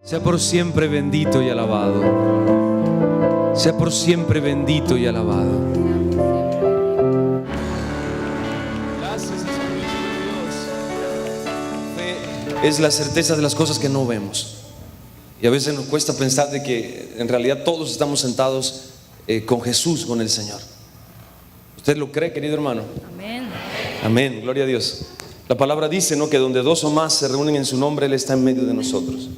Sea por siempre bendito y alabado. Sea por siempre bendito y alabado. Gracias, Dios. Fe es la certeza de las cosas que no vemos. Y a veces nos cuesta pensar de que en realidad todos estamos sentados con Jesús, con el Señor. ¿Usted lo cree, querido hermano? Amén. Amén, gloria a Dios. La palabra dice, ¿no?, que donde dos o más se reúnen en su nombre, Él está en medio de nosotros.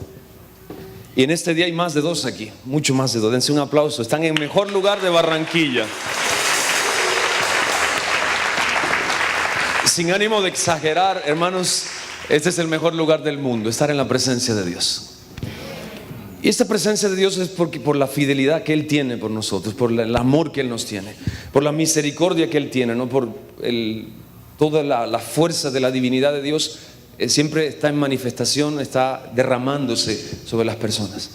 Y en este día hay más de dos aquí, mucho más de dos. Dense un aplauso. Están en el mejor lugar de Barranquilla. Sin ánimo de exagerar, hermanos, este es el mejor lugar del mundo, estar en la presencia de Dios. Y esta presencia de Dios es por la fidelidad que Él tiene por nosotros, por el amor que Él nos tiene, por la misericordia que Él tiene, ¿no? Por toda la fuerza de la divinidad de Dios. Siempre está en manifestación, está derramándose sobre las personas.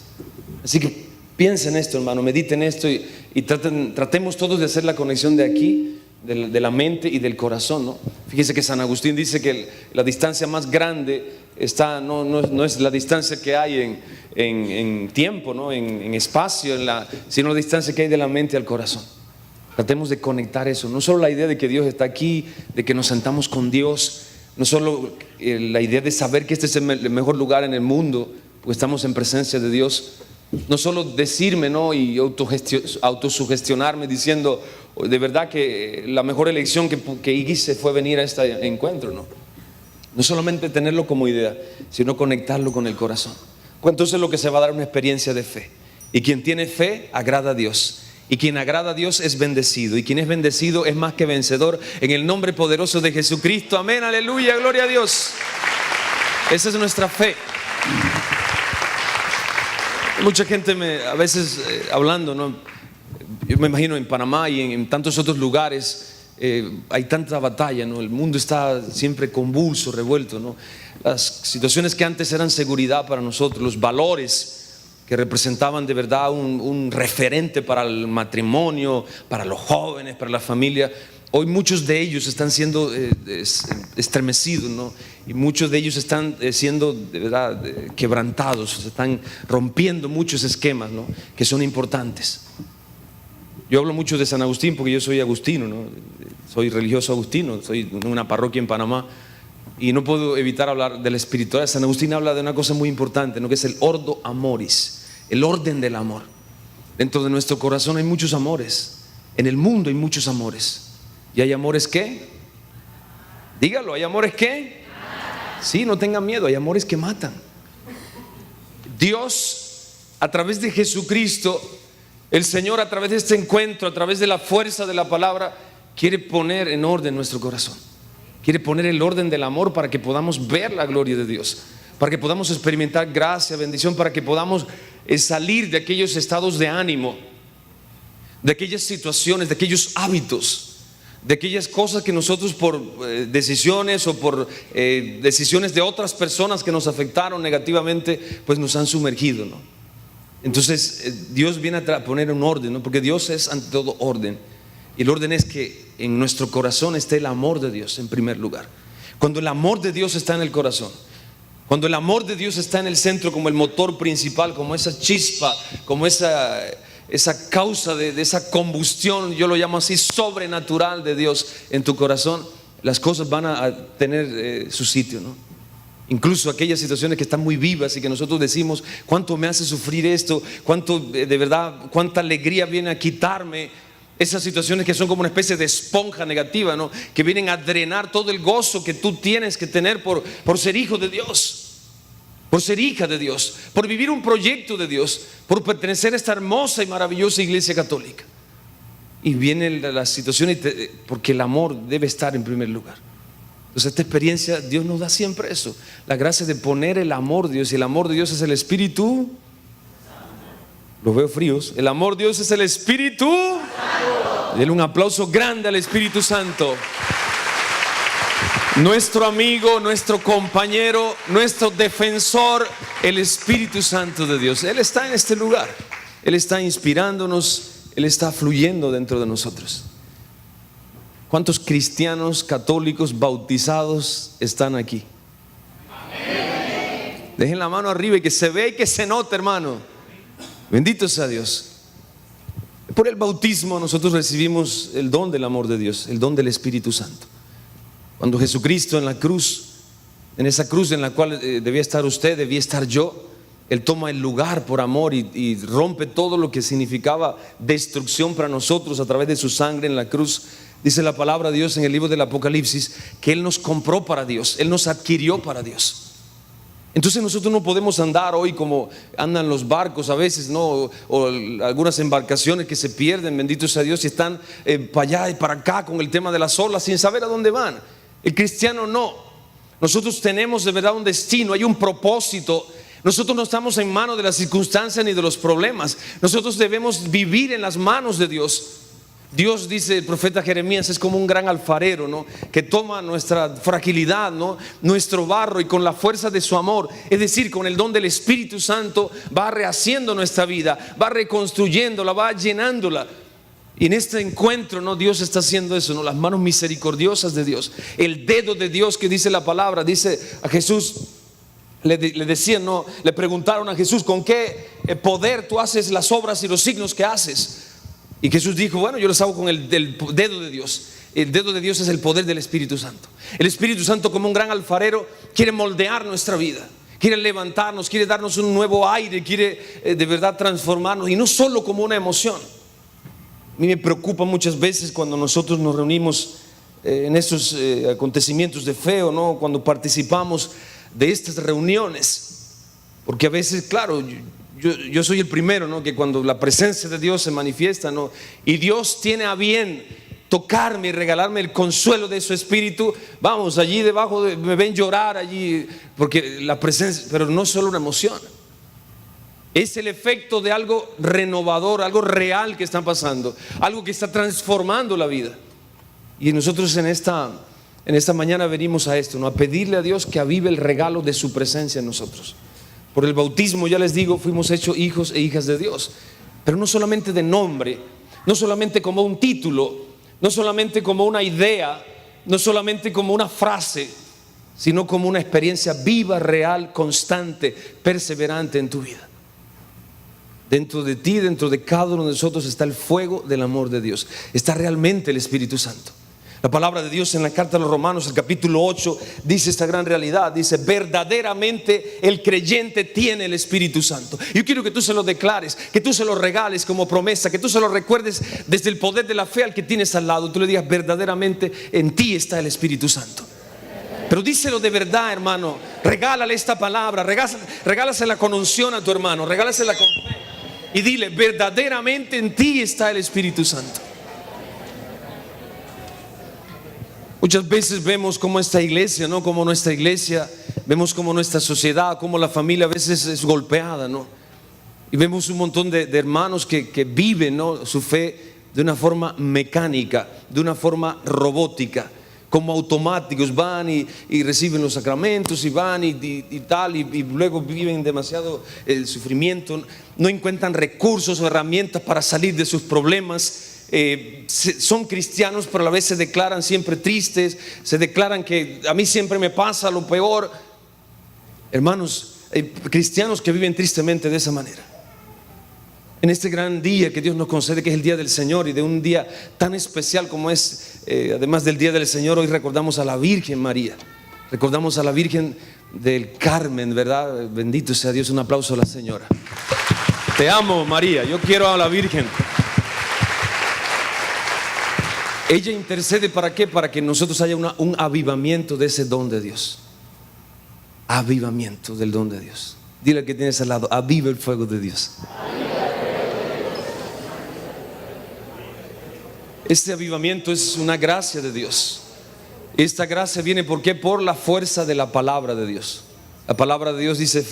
Así que piensen en esto, hermano, mediten esto y tratemos todos de hacer la conexión de aquí, de la mente y del corazón, ¿no? Fíjense que San Agustín dice que la distancia más grande no es la distancia que hay en tiempo, ¿no?, en espacio, sino la distancia que hay de la mente al corazón. Tratemos de conectar eso, no solo la idea de que Dios está aquí, de que nos sentamos con Dios, no solo la idea de saber que este es el mejor lugar en el mundo, porque estamos en presencia de Dios. No solo decirme, ¿no?, y autosugestionarme diciendo de verdad que la mejor elección que hice fue venir a este encuentro, ¿no? No solamente tenerlo como idea, sino conectarlo con el corazón. Entonces es lo que se va a dar una experiencia de fe. Y quien tiene fe agrada a Dios. Y quien agrada a Dios es bendecido. Y quien es bendecido es más que vencedor en el nombre poderoso de Jesucristo. Amén, aleluya, gloria a Dios. Esa es nuestra fe. Mucha gente a veces hablando, ¿no?, yo me imagino en Panamá y en tantos otros lugares hay tanta batalla, ¿no? El mundo está siempre convulso, revuelto, ¿no? Las situaciones que antes eran seguridad para nosotros, los valores que representaban de verdad un referente para el matrimonio, para los jóvenes, para la familia, hoy muchos de ellos están siendo estremecidos, ¿no? Y muchos de ellos están siendo de verdad quebrantados, se están rompiendo muchos esquemas, ¿no?, que son importantes. Yo hablo mucho de San Agustín porque yo soy agustino, ¿no? Soy religioso agustino, soy de una parroquia en Panamá. Y no puedo evitar hablar de la espiritualidad. San Agustín habla de una cosa muy importante, ¿no?, que es el ordo amoris, el orden del amor. Dentro de nuestro corazón hay muchos amores. En el mundo hay muchos amores. ¿Y hay amores qué? Dígalo, ¿hay amores qué? Sí, no tengan miedo, hay amores que matan. Dios, a través de Jesucristo, el Señor, a través de este encuentro, a través de la fuerza de la palabra, quiere poner en orden nuestro corazón. Quiere poner el orden del amor para que podamos ver la gloria de Dios, para que podamos experimentar gracia, bendición, para que podamos salir de aquellos estados de ánimo, de aquellas situaciones, de aquellos hábitos, de aquellas cosas que nosotros por decisiones o por decisiones de otras personas que nos afectaron negativamente, pues nos han sumergido, ¿no? Entonces Dios viene a poner un orden, ¿no?, porque Dios es ante todo orden. Y el orden es que en nuestro corazón esté el amor de Dios en primer lugar. Cuando el amor de Dios está en el corazón, cuando el amor de Dios está en el centro como el motor principal, como esa chispa, como esa causa de esa combustión, yo lo llamo así, sobrenatural de Dios en tu corazón, las cosas van a tener su sitio, ¿no? Incluso aquellas situaciones que están muy vivas y que nosotros decimos, cuánto me hace sufrir esto, cuánto de verdad, cuánta alegría viene a quitarme. Esas situaciones que son como una especie de esponja negativa, ¿no?, que vienen a drenar todo el gozo que tú tienes que tener por ser hijo de Dios, por ser hija de Dios, por vivir un proyecto de Dios, por pertenecer a esta hermosa y maravillosa iglesia católica. Y viene la situación porque el amor debe estar en primer lugar. Entonces esta experiencia, Dios nos da siempre eso, la gracia de poner el amor de Dios. Y el amor de Dios es el Espíritu. Los veo fríos. El amor de Dios es el Espíritu. Denle un aplauso grande al Espíritu Santo. Nuestro amigo, nuestro compañero, nuestro defensor, el Espíritu Santo de Dios. Él está en este lugar. Él está inspirándonos. Él está fluyendo dentro de nosotros. ¿Cuántos cristianos católicos bautizados están aquí? Dejen la mano arriba y que se vea y que se note, hermano. Bendito sea Dios. Por el bautismo nosotros recibimos el don del amor de Dios, el don del Espíritu Santo. Cuando Jesucristo en la cruz, en esa cruz en la cual debía estar usted, debía estar yo, Él toma el lugar por amor y rompe todo lo que significaba destrucción para nosotros a través de su sangre en la cruz. Dice la palabra de Dios en el libro del Apocalipsis que Él nos compró para Dios, Él nos adquirió para Dios. Entonces nosotros no podemos andar hoy como andan los barcos a veces, ¿no? O algunas embarcaciones que se pierden, bendito sea Dios, y están para allá y para acá con el tema de las olas sin saber a dónde van. El cristiano no. Nosotros tenemos de verdad un destino, hay un propósito. Nosotros no estamos en manos de las circunstancias ni de los problemas. Nosotros debemos vivir en las manos de Dios. Dios, dice el profeta Jeremías, es como un gran alfarero, ¿no? Que toma nuestra fragilidad, ¿no? Nuestro barro, y con la fuerza de su amor, es decir, con el don del Espíritu Santo, va rehaciendo nuestra vida, va reconstruyéndola, va llenándola. Y en este encuentro, ¿no? Dios está haciendo eso, ¿no? Las manos misericordiosas de Dios, el dedo de Dios que dice la palabra. Dice a Jesús, le decían, ¿no? Le preguntaron a Jesús, ¿con qué poder tú haces las obras y los signos que haces? Y Jesús dijo, bueno, yo los hago con el dedo de Dios. El dedo de Dios es el poder del Espíritu Santo. El Espíritu Santo, como un gran alfarero, quiere moldear nuestra vida, quiere levantarnos, quiere darnos un nuevo aire, quiere de verdad transformarnos, y no solo como una emoción. A mí me preocupa muchas veces cuando nosotros nos reunimos en estos acontecimientos de fe, o no, cuando participamos de estas reuniones, porque a veces, claro, yo soy el primero, ¿no? Que cuando la presencia de Dios se manifiesta, ¿no? Y Dios tiene a bien tocarme y regalarme el consuelo de su Espíritu, vamos, allí debajo me ven llorar allí, porque la presencia, pero no es solo una emoción, es el efecto de algo renovador, algo real que está pasando, algo que está transformando la vida. Y nosotros en esta mañana venimos a esto, ¿no? A pedirle a Dios que avive el regalo de su presencia en nosotros. Por el bautismo, ya les digo, fuimos hechos hijos e hijas de Dios, pero no solamente de nombre, no solamente como un título, no solamente como una idea, no solamente como una frase, sino como una experiencia viva, real, constante, perseverante en tu vida. Dentro de ti, dentro de cada uno de nosotros está el fuego del amor de Dios, está realmente el Espíritu Santo. La palabra de Dios en la carta a los Romanos, el capítulo 8, dice esta gran realidad. Dice, verdaderamente el creyente tiene el Espíritu Santo. Yo quiero que tú se lo declares, que tú se lo regales como promesa, que tú se lo recuerdes desde el poder de la fe al que tienes al lado. Tú le digas, verdaderamente en ti está el Espíritu Santo. Pero díselo de verdad, hermano. Regálale esta palabra, regálasela con unción a tu hermano, regálasela con fe. Y dile, verdaderamente en ti está el Espíritu Santo. Muchas veces vemos como esta iglesia, ¿no? Como nuestra iglesia, vemos como nuestra sociedad, como la familia a veces es golpeada, ¿no? Y vemos un montón de hermanos que viven, ¿no? Su fe de una forma mecánica, de una forma robótica, como automáticos. Van y reciben los sacramentos y van y tal, y luego viven demasiado el sufrimiento. No encuentran recursos o herramientas para salir de sus problemas. Son cristianos, pero a la vez se declaran siempre tristes, se declaran que a mí siempre me pasa lo peor. Hermanos, cristianos que viven tristemente de esa manera. En este gran día que Dios nos concede, que es el día del Señor, y de un día tan especial como es, además del día del Señor, hoy recordamos a la Virgen María, recordamos a la Virgen del Carmen, ¿verdad? Bendito sea Dios. Un aplauso a la Señora. Te amo, María, yo quiero a la Virgen. Ella intercede, ¿para qué? Para que nosotros haya un avivamiento de ese don de Dios. Avivamiento del don de Dios. Dile que tienes al lado, aviva el fuego de Dios. Este avivamiento es una gracia de Dios. Esta gracia viene, ¿por qué? Por la fuerza de la palabra de Dios. La palabra de Dios, dice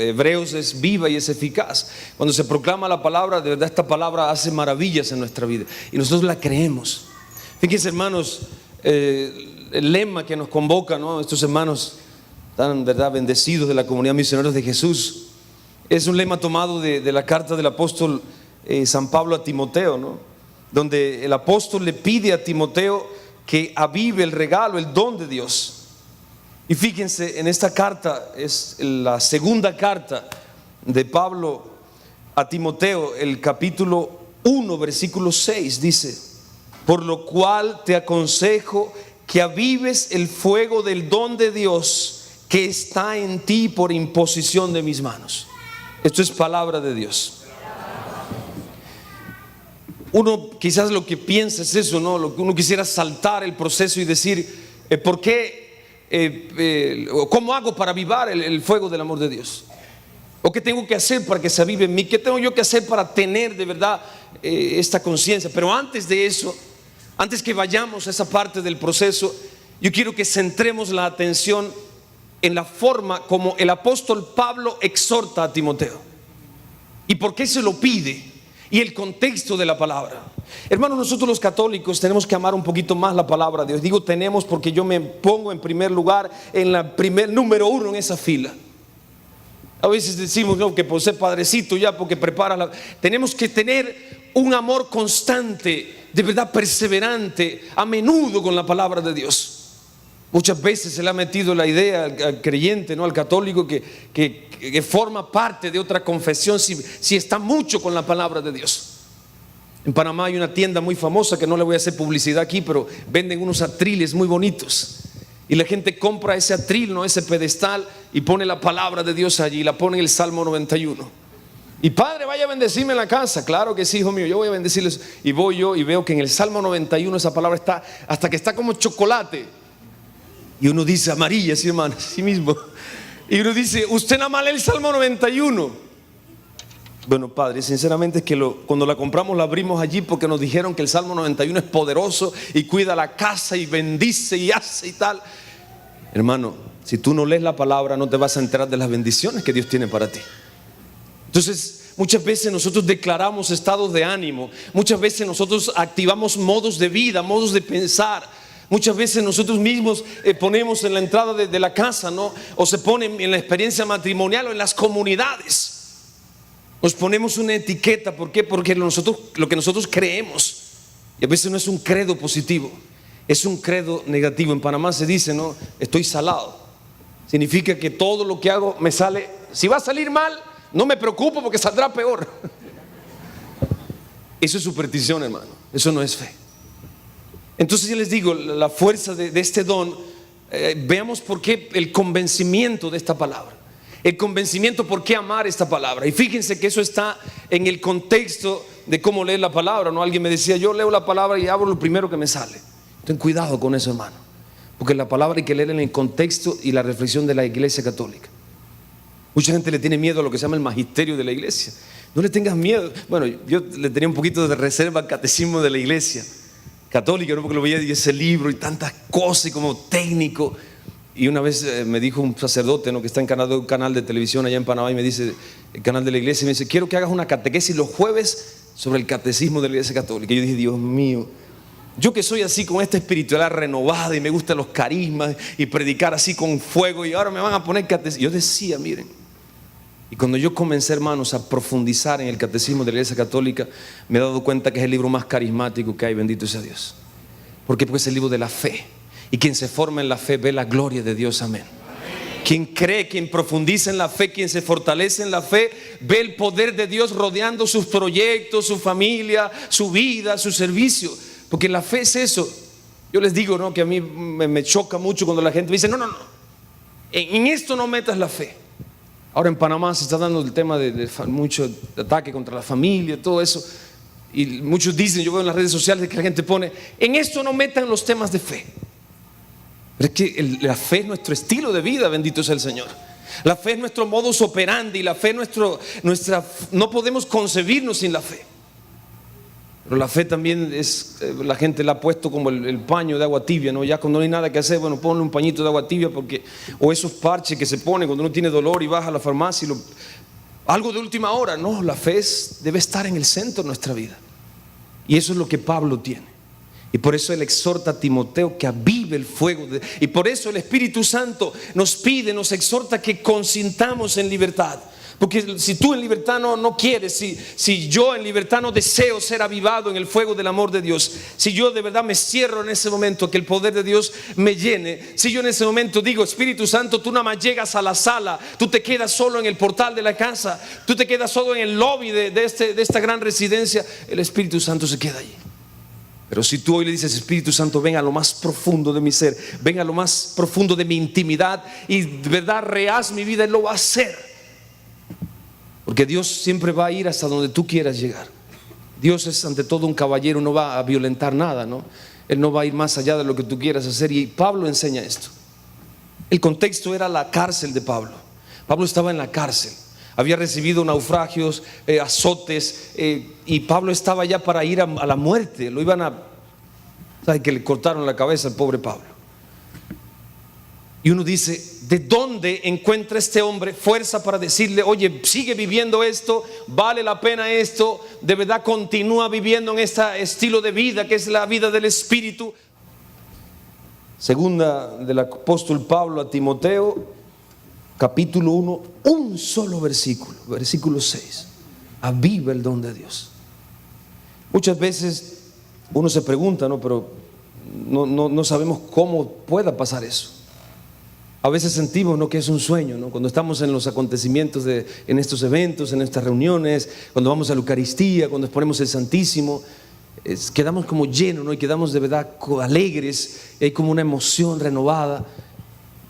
Hebreos, es viva y es eficaz. Cuando se proclama la palabra, de verdad esta palabra hace maravillas en nuestra vida y nosotros la creemos. Fíjense, hermanos, el lema que nos convoca, ¿no? Estos hermanos tan, ¿verdad?, bendecidos de la comunidad misioneros de Jesús, es un lema tomado de la carta del apóstol San Pablo a Timoteo, ¿no? Donde el apóstol le pide a Timoteo que avive el regalo, el don de Dios. Y fíjense, en esta carta, es la segunda carta de Pablo a Timoteo, el capítulo 1, versículo 6, dice: por lo cual te aconsejo que avives el fuego del don de Dios que está en ti por imposición de mis manos. Esto es palabra de Dios. Uno quizás lo que piensa es eso, ¿no? Lo que uno quisiera saltar el proceso y decir, ¿por qué? ¿Cómo hago para avivar el fuego del amor de Dios? ¿O qué tengo que hacer para que se avive en mí? ¿Qué tengo yo que hacer para tener de verdad esta conciencia? Pero antes de eso, antes que vayamos a esa parte del proceso, yo quiero que centremos la atención en la forma como el apóstol Pablo exhorta a Timoteo y por qué se lo pide y el contexto de la palabra. Hermanos, nosotros los católicos tenemos que amar un poquito más la palabra de Dios. Digo tenemos porque yo me pongo en primer lugar, en la número uno en esa fila. A veces decimos, no, que por ser padrecito ya, porque prepara tenemos que tener un amor constante, de verdad perseverante, a menudo con la palabra de Dios. Muchas veces se le ha metido la idea al creyente, ¿no? Al católico, que forma parte de otra confesión si está mucho con la palabra de Dios. En Panamá hay una tienda muy famosa, que no le voy a hacer publicidad aquí, pero venden unos atriles muy bonitos. Y la gente compra ese atril, ¿no? Ese pedestal, y pone la palabra de Dios allí, la pone en el Salmo 91. Y padre, vaya a bendecirme en la casa. Claro que sí, hijo mío, yo voy a bendecirles. Y voy yo y veo que en el Salmo 91 esa palabra está, hasta que está como chocolate. Y uno dice amarilla, sí, hermano, sí mismo. Y uno dice, usted nada más lee el Salmo 91. Bueno, padre, sinceramente es que cuando la compramos la abrimos allí porque nos dijeron que el Salmo 91 es poderoso y cuida la casa y bendice y hace y tal. Hermano, si tú no lees la palabra, no te vas a enterar de las bendiciones que Dios tiene para ti. Entonces, muchas veces nosotros declaramos estados de ánimo, muchas veces nosotros activamos modos de vida, modos de pensar. Muchas veces nosotros mismos ponemos en la entrada de la casa, ¿no? O se pone en la experiencia matrimonial o en las comunidades. Nos ponemos una etiqueta. ¿Por qué? Porque lo que nosotros creemos, y a veces no es un credo positivo, es un credo negativo. En Panamá se dice, ¿no? Estoy salado. Significa que todo lo que hago me sale. Si va a salir mal, no me preocupo porque saldrá peor. Eso es superstición, hermano. Eso no es fe. Entonces yo les digo, la fuerza de este don, veamos por qué el convencimiento de esta palabra, el convencimiento por qué amar esta palabra. Y fíjense que eso está en el contexto de cómo leer la palabra, ¿no? Alguien me decía, yo leo la palabra y abro lo primero que me sale. Ten cuidado con eso, hermano, porque la palabra hay que leer en el contexto y la reflexión de la iglesia católica. Mucha gente le tiene miedo a lo que se llama el magisterio de la iglesia. No le tengas miedo. Bueno, yo le tenía un poquito de reserva al catecismo de la iglesia católica, ¿no? Porque lo veía y ese libro y tantas cosas y como técnico. Y una vez me dijo un sacerdote, ¿no? Que está encargado de un canal de televisión allá en Panamá, y me dice, el canal de la iglesia, y me dice, quiero que hagas una catequesis los jueves sobre el catecismo de la iglesia católica. Y yo dije, Dios mío, yo que soy así con esta espiritualidad renovada y me gustan los carismas y predicar así con fuego, y ahora me van a poner catecismo. Yo decía, miren, y cuando yo comencé, hermanos, a profundizar en el catecismo de la iglesia católica, me he dado cuenta que es el libro más carismático que hay, bendito sea Dios. ¿Por qué? Porque es el libro de la fe. Y quien se forma en la fe ve la gloria de Dios, amén. Quien cree, quien profundiza en la fe, quien se fortalece en la fe, ve el poder de Dios rodeando sus proyectos, su familia, su vida, su servicio. Porque la fe es eso. Yo les digo, ¿no? Que a mí me choca mucho cuando la gente me dice, no, en esto no metas la fe. Ahora en Panamá se está dando el tema de mucho ataque contra la familia, todo eso. Y muchos dicen, yo veo en las redes sociales que la gente pone, en esto no metan los temas de fe. Pero es que la fe es nuestro estilo de vida, bendito sea el Señor. La fe es nuestro modus operandi, la fe es no podemos concebirnos sin la fe. Pero la fe también es, la gente la ha puesto como el paño de agua tibia, ¿no? Ya cuando no hay nada que hacer, bueno, ponle un pañito de agua tibia, porque, o esos parches que se ponen cuando uno tiene dolor y baja a la farmacia, algo de última hora. No, la fe debe estar en el centro de nuestra vida. Y eso es lo que Pablo tiene. Y por eso él exhorta a Timoteo que avive el fuego. Y por eso el Espíritu Santo nos pide, nos exhorta que consintamos en libertad. Porque si tú en libertad no quieres, si yo en libertad no deseo ser avivado en el fuego del amor de Dios, si yo de verdad me cierro en ese momento, que el poder de Dios me llene, si yo en ese momento digo, Espíritu Santo, tú nada más llegas a la sala, tú te quedas solo en el portal de la casa, tú te quedas solo en el lobby de esta gran residencia, el Espíritu Santo se queda allí. Pero si tú hoy le dices, Espíritu Santo, ven a lo más profundo de mi ser, ven a lo más profundo de mi intimidad y de verdad rehaz mi vida, Él lo va a hacer. Porque Dios siempre va a ir hasta donde tú quieras llegar. Dios es ante todo un caballero, no va a violentar nada, ¿no? Él no va a ir más allá de lo que tú quieras hacer. Y Pablo enseña esto. El contexto era la cárcel de Pablo. Pablo estaba en la cárcel, había recibido naufragios, azotes, y Pablo estaba ya para ir a la muerte. Lo iban a, ¿sabe? Que le cortaron la cabeza al pobre Pablo. Y uno dice, ¿de dónde encuentra este hombre fuerza para decirle, oye, sigue viviendo esto, vale la pena esto, de verdad continúa viviendo en este estilo de vida que es la vida del Espíritu? Segunda del apóstol Pablo a Timoteo, capítulo 1, un solo versículo, versículo 6. Aviva el don de Dios. Muchas veces uno se pregunta, ¿no? Pero no sabemos cómo pueda pasar eso. A veces sentimos, ¿no?, que es un sueño, ¿no? Cuando estamos en los acontecimientos en estos eventos, en estas reuniones, cuando vamos a la Eucaristía, cuando exponemos el Santísimo, quedamos como llenos, ¿no? Y quedamos de verdad alegres, y hay como una emoción renovada,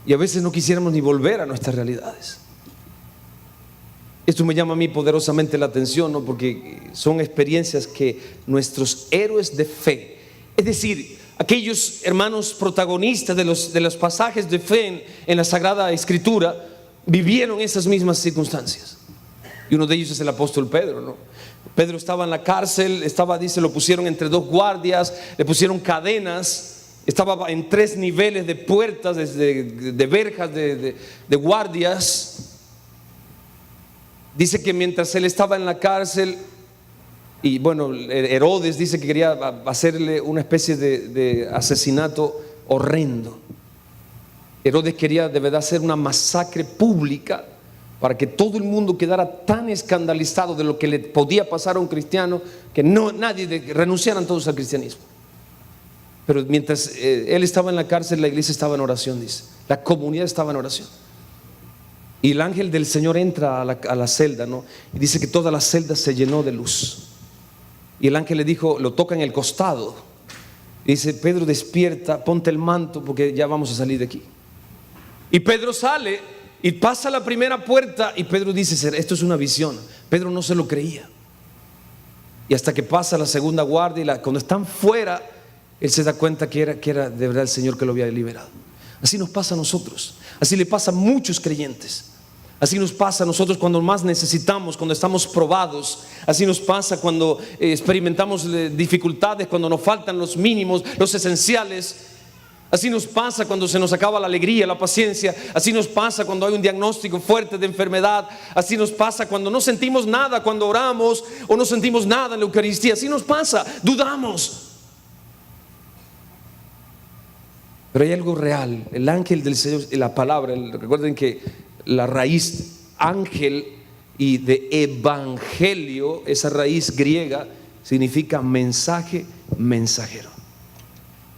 y a veces no quisiéramos ni volver a nuestras realidades. Esto me llama a mí poderosamente la atención, ¿no? Porque son experiencias que nuestros héroes de fe, es decir, aquellos hermanos protagonistas de los pasajes de fe en la Sagrada Escritura, vivieron esas mismas circunstancias. Y uno de ellos es el apóstol Pedro, ¿no? Pedro estaba en la cárcel, dice, lo pusieron entre dos guardias, le pusieron cadenas, estaba en 3 niveles de puertas, de verjas, de guardias. Dice que mientras él estaba en la cárcel, y bueno, Herodes dice que quería hacerle una especie de asesinato horrendo. Herodes quería de verdad hacer una masacre pública para que todo el mundo quedara tan escandalizado de lo que le podía pasar a un cristiano que renunciaran todos al cristianismo. Pero mientras él estaba en la cárcel, la iglesia estaba en oración, dice. La comunidad estaba en oración. Y el ángel del Señor entra a la celda, ¿no? Y dice que toda la celda se llenó de luz. Y el ángel le dijo, lo toca en el costado. Y dice, Pedro, despierta, ponte el manto porque ya vamos a salir de aquí. Y Pedro sale y pasa la primera puerta y Pedro dice, esto es una visión. Pedro no se lo creía. Y hasta que pasa la segunda guardia y cuando están fuera, él se da cuenta que era de verdad el Señor que lo había liberado. Así nos pasa a nosotros. Así le pasa a muchos creyentes. Así nos pasa a nosotros cuando más necesitamos, cuando estamos probados. Así nos pasa cuando experimentamos dificultades, cuando nos faltan los mínimos, los esenciales. Así nos pasa cuando se nos acaba la alegría, la paciencia. Así nos pasa cuando hay un diagnóstico fuerte de enfermedad. Así nos pasa cuando no sentimos nada cuando oramos o no sentimos nada en la Eucaristía. Así nos pasa, dudamos. Pero hay algo real. El ángel del Señor, la palabra, recuerden que la raíz ángel y de evangelio, esa raíz griega significa mensaje, mensajero.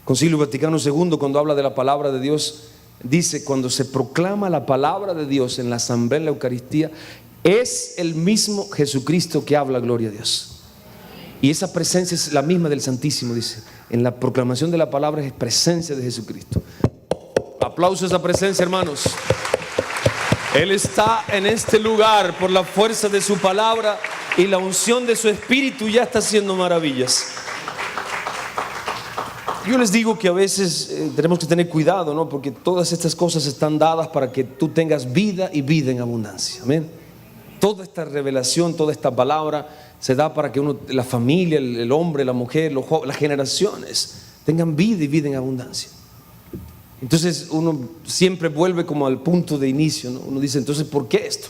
Concilio Vaticano II, cuando habla de la palabra de Dios, dice, cuando se proclama la palabra de Dios en la asamblea, en la Eucaristía, es el mismo Jesucristo que habla, gloria a Dios. Y esa presencia es la misma del Santísimo, dice. En la proclamación de la palabra es presencia de Jesucristo. Aplauso a esa presencia, hermanos. Él está en este lugar por la fuerza de su palabra y la unción de su Espíritu ya está haciendo maravillas. Yo les digo que a veces tenemos que tener cuidado, ¿no? Porque todas estas cosas están dadas para que tú tengas vida y vida en abundancia. Amén. Toda esta revelación, toda esta palabra se da para que la familia, el hombre, la mujer, las generaciones tengan vida y vida en abundancia. Entonces uno siempre vuelve como al punto de inicio, ¿no? Uno dice, entonces, ¿por qué esto?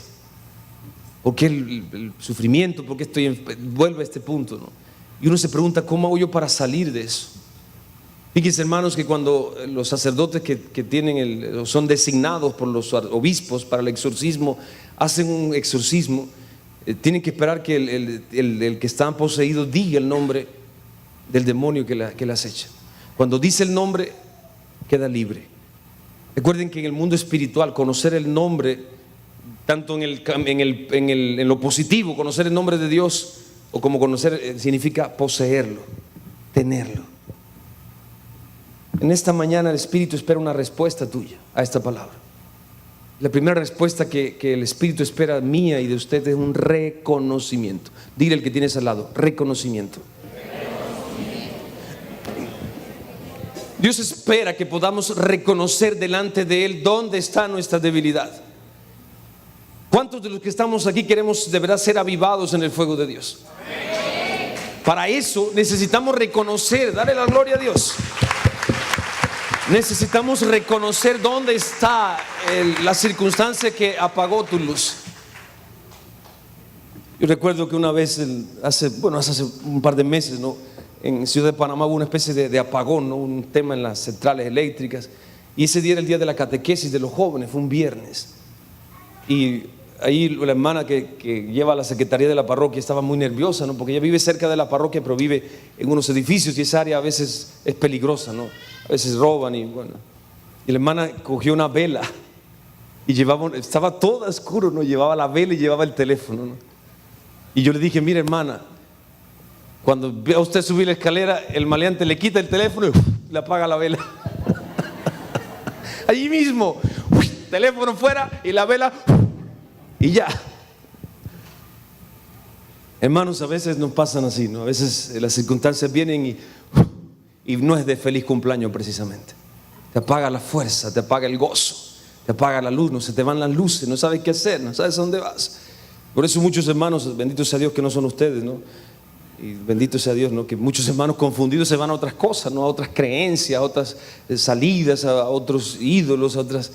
¿Por qué el sufrimiento? ¿Por qué vuelve a este punto, ¿no? Y uno se pregunta, ¿cómo hago yo para salir de eso? Fíjense, hermanos, que cuando los sacerdotes que tienen son designados por los obispos para el exorcismo, hacen un exorcismo, tienen que esperar que el que está poseído diga el nombre del demonio que le acecha. Cuando dice el nombre, queda libre. Recuerden que en el mundo espiritual, conocer el nombre, tanto en lo positivo, conocer el nombre de Dios, o como conocer, significa poseerlo, tenerlo. En esta mañana el Espíritu espera una respuesta tuya a esta palabra. La primera respuesta que el Espíritu espera mía y de usted es un reconocimiento. Dile al que tienes al lado: reconocimiento. Dios espera que podamos reconocer delante de Él dónde está nuestra debilidad. ¿Cuántos de los que estamos aquí queremos de verdad ser avivados en el fuego de Dios? Para eso necesitamos reconocer, darle la gloria a Dios. Necesitamos reconocer dónde está la circunstancia que apagó tu luz. Yo recuerdo que una vez, hace un par de meses, ¿no?, en Ciudad de Panamá hubo una especie de apagón, ¿no?, un tema en las centrales eléctricas. Y ese día era el día de la catequesis de los jóvenes, fue un viernes. Y ahí la hermana que lleva a la secretaría de la parroquia estaba muy nerviosa, ¿no?, porque ella vive cerca de la parroquia, pero vive en unos edificios y esa área a veces es peligrosa, ¿no? A veces roban y bueno. Y la hermana cogió una vela y estaba todo oscuro, ¿no? Llevaba la vela y llevaba el teléfono, ¿no? Y yo le dije: mire, hermana, cuando vea usted subir la escalera, el maleante le quita el teléfono y le apaga la vela. Allí mismo, teléfono fuera y la vela, y ya. Hermanos, a veces nos pasan así, ¿no? A veces las circunstancias vienen y no es de feliz cumpleaños precisamente. Te apaga la fuerza, te apaga el gozo, te apaga la luz, no se te van las luces, no sabes qué hacer, no sabes a dónde vas. Por eso muchos hermanos, bendito sea Dios que no son ustedes, ¿no? Y bendito sea Dios, ¿no?, que muchos hermanos confundidos se van a otras cosas, ¿no?, a otras creencias, a otras salidas, a otros ídolos, a otras.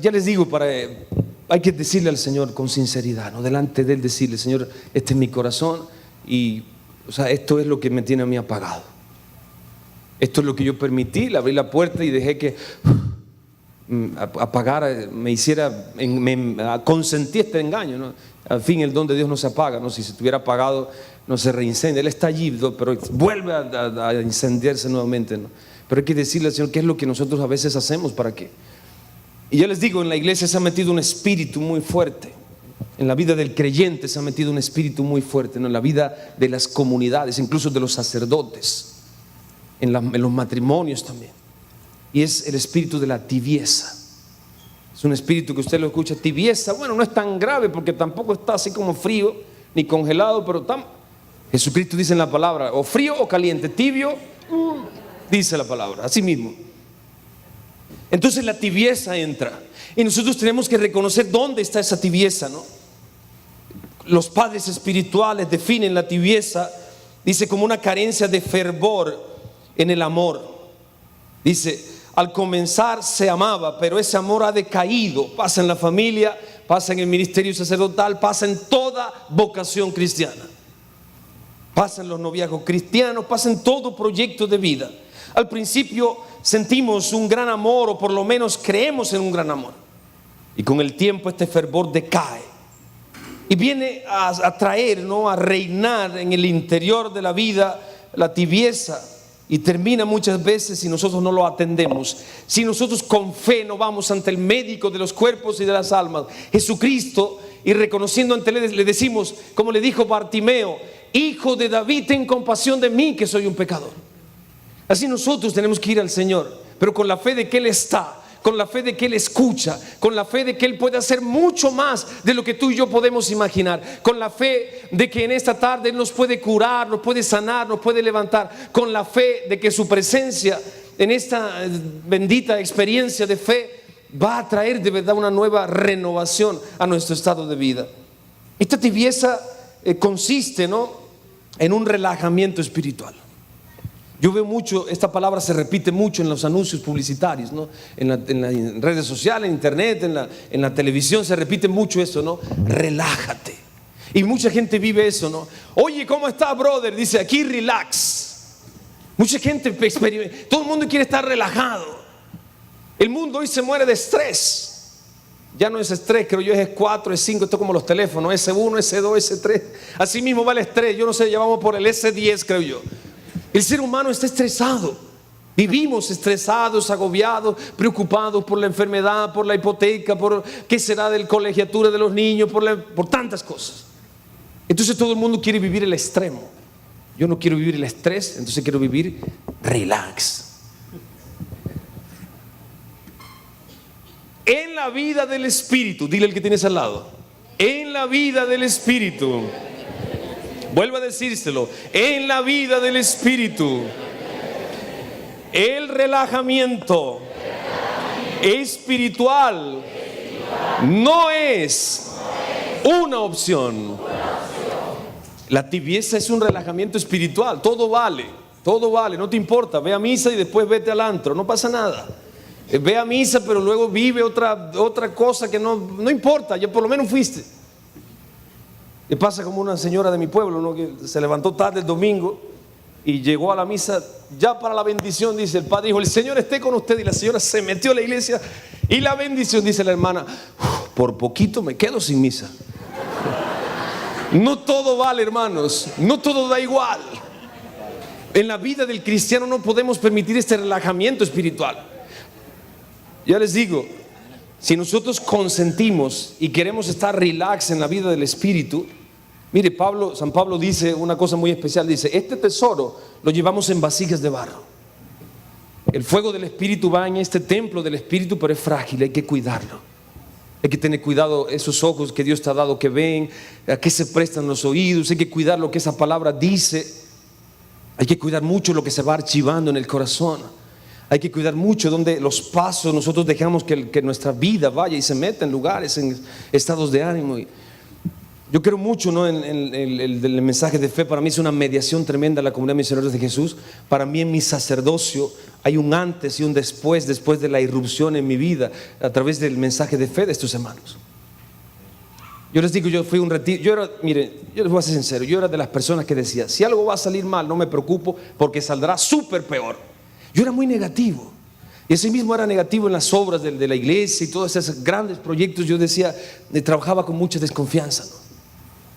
Ya les digo, hay que decirle al Señor con sinceridad, ¿no?, delante de Él decirle: Señor, este es mi corazón y esto es lo que me tiene a mí apagado. Esto es lo que yo permití, le abrí la puerta y dejé que apagara, consentí este engaño, ¿no? Al fin el don de Dios no se apaga, ¿no? Si se estuviera apagado no se reincendia. Él está allí, pero vuelve a incendiarse nuevamente, ¿no? Pero hay que decirle al Señor qué es lo que nosotros a veces hacemos para qué. Y yo les digo, en la iglesia se ha metido un espíritu muy fuerte. En la vida del creyente se ha metido un espíritu muy fuerte, ¿no?, en la vida de las comunidades, incluso de los sacerdotes, en los matrimonios también. Y es el espíritu de la tibieza. Es un espíritu que usted lo escucha: tibieza. Bueno, no es tan grave porque tampoco está así como frío ni congelado, pero Jesucristo dice en la palabra: o frío o caliente. Tibio, dice la palabra, así mismo. Entonces la tibieza entra y nosotros tenemos que reconocer dónde está esa tibieza, ¿no? Los padres espirituales definen la tibieza, dice, como una carencia de fervor en el amor. Dice: al comenzar se amaba, pero ese amor ha decaído. Pasa en la familia, pasa en el ministerio sacerdotal, pasa en toda vocación cristiana, pasa en los noviazgos cristianos, pasa en todo proyecto de vida. Al principio sentimos un gran amor, o por lo menos creemos en un gran amor, y con el tiempo este fervor decae y viene a traer, ¿no?, a reinar en el interior de la vida la tibieza. Y termina muchas veces, si nosotros no lo atendemos, si nosotros con fe no vamos ante el médico de los cuerpos y de las almas, Jesucristo, y reconociendo ante Él le decimos, como le dijo Bartimeo: Hijo de David, ten compasión de mí, que soy un pecador. Así nosotros tenemos que ir al Señor, pero con la fe de que Él está, con la fe de que Él escucha, con la fe de que Él puede hacer mucho más de lo que tú y yo podemos imaginar, con la fe de que en esta tarde Él nos puede curar, nos puede sanar, nos puede levantar, con la fe de que su presencia en esta bendita experiencia de fe va a traer de verdad una nueva renovación a nuestro estado de vida. Esta tibieza consiste, ¿no?, en un relajamiento espiritual. Yo veo mucho, esta palabra se repite mucho en los anuncios publicitarios, ¿no?, en las redes sociales, en internet, en la televisión se repite mucho eso, ¿no? Relájate. Y mucha gente vive eso, ¿no? Oye, ¿cómo está, brother? Dice: aquí relax. Mucha gente experimenta, todo el mundo quiere estar relajado. El mundo hoy se muere de estrés. Ya no es estrés, creo yo, es 4, es 5, esto es como los teléfonos, S1, S2, S3. Así mismo va el estrés, yo no sé, ya vamos por el S10, creo yo. El ser humano está estresado. Vivimos estresados, agobiados, preocupados por la enfermedad, por la hipoteca, por qué será de la colegiatura de los niños, por tantas cosas. Entonces todo el mundo quiere vivir el extremo. Yo no quiero vivir el estrés, entonces quiero vivir relax. En la vida del Espíritu, dile al que tienes al lado, en la vida del Espíritu, vuelvo a decírselo, en la vida del Espíritu, el relajamiento espiritual no es una opción. La tibieza es un relajamiento espiritual. Todo vale, no te importa. Ve a misa y después vete al antro, no pasa nada. Ve a misa, pero luego vive otra cosa que no importa, ya por lo menos fuiste. Y pasa como una señora de mi pueblo, ¿no? Que se levantó tarde el domingo y llegó a la misa ya para la bendición. Dice el padre, dijo, el Señor esté con usted. Y la señora se metió a la iglesia y la bendición, dice la hermana, por poquito me quedo sin misa. No todo vale, hermanos, no todo da igual. En la vida del cristiano no podemos permitir este relajamiento espiritual. Ya les digo, si nosotros consentimos y queremos estar relax en la vida del Espíritu, mire, San Pablo dice una cosa muy especial, dice, este tesoro lo llevamos en vasijas de barro. El fuego del Espíritu va en este templo del Espíritu, pero es frágil, hay que cuidarlo. Hay que tener cuidado esos ojos que Dios te ha dado que ven, a qué se prestan los oídos, hay que cuidar lo que esa palabra dice, hay que cuidar mucho lo que se va archivando en el corazón. Hay que cuidar mucho donde los pasos nosotros dejamos que nuestra vida vaya y se meta en lugares, en estados de ánimo. Yo creo mucho, ¿no? en el mensaje de fe. Para mí es una mediación tremenda la comunidad de misioneros de Jesús. Para mí en mi sacerdocio hay un antes y un después de la irrupción en mi vida a través del mensaje de fe de estos hermanos. Yo les digo, yo fui a un retiro, miren, yo les voy a ser sincero, yo era de las personas que decía, si algo va a salir mal no me preocupo porque saldrá súper peor. Yo era muy negativo. Y ese mismo era negativo en las obras de la iglesia y todos esos grandes proyectos. Yo decía, trabajaba con mucha desconfianza, ¿no?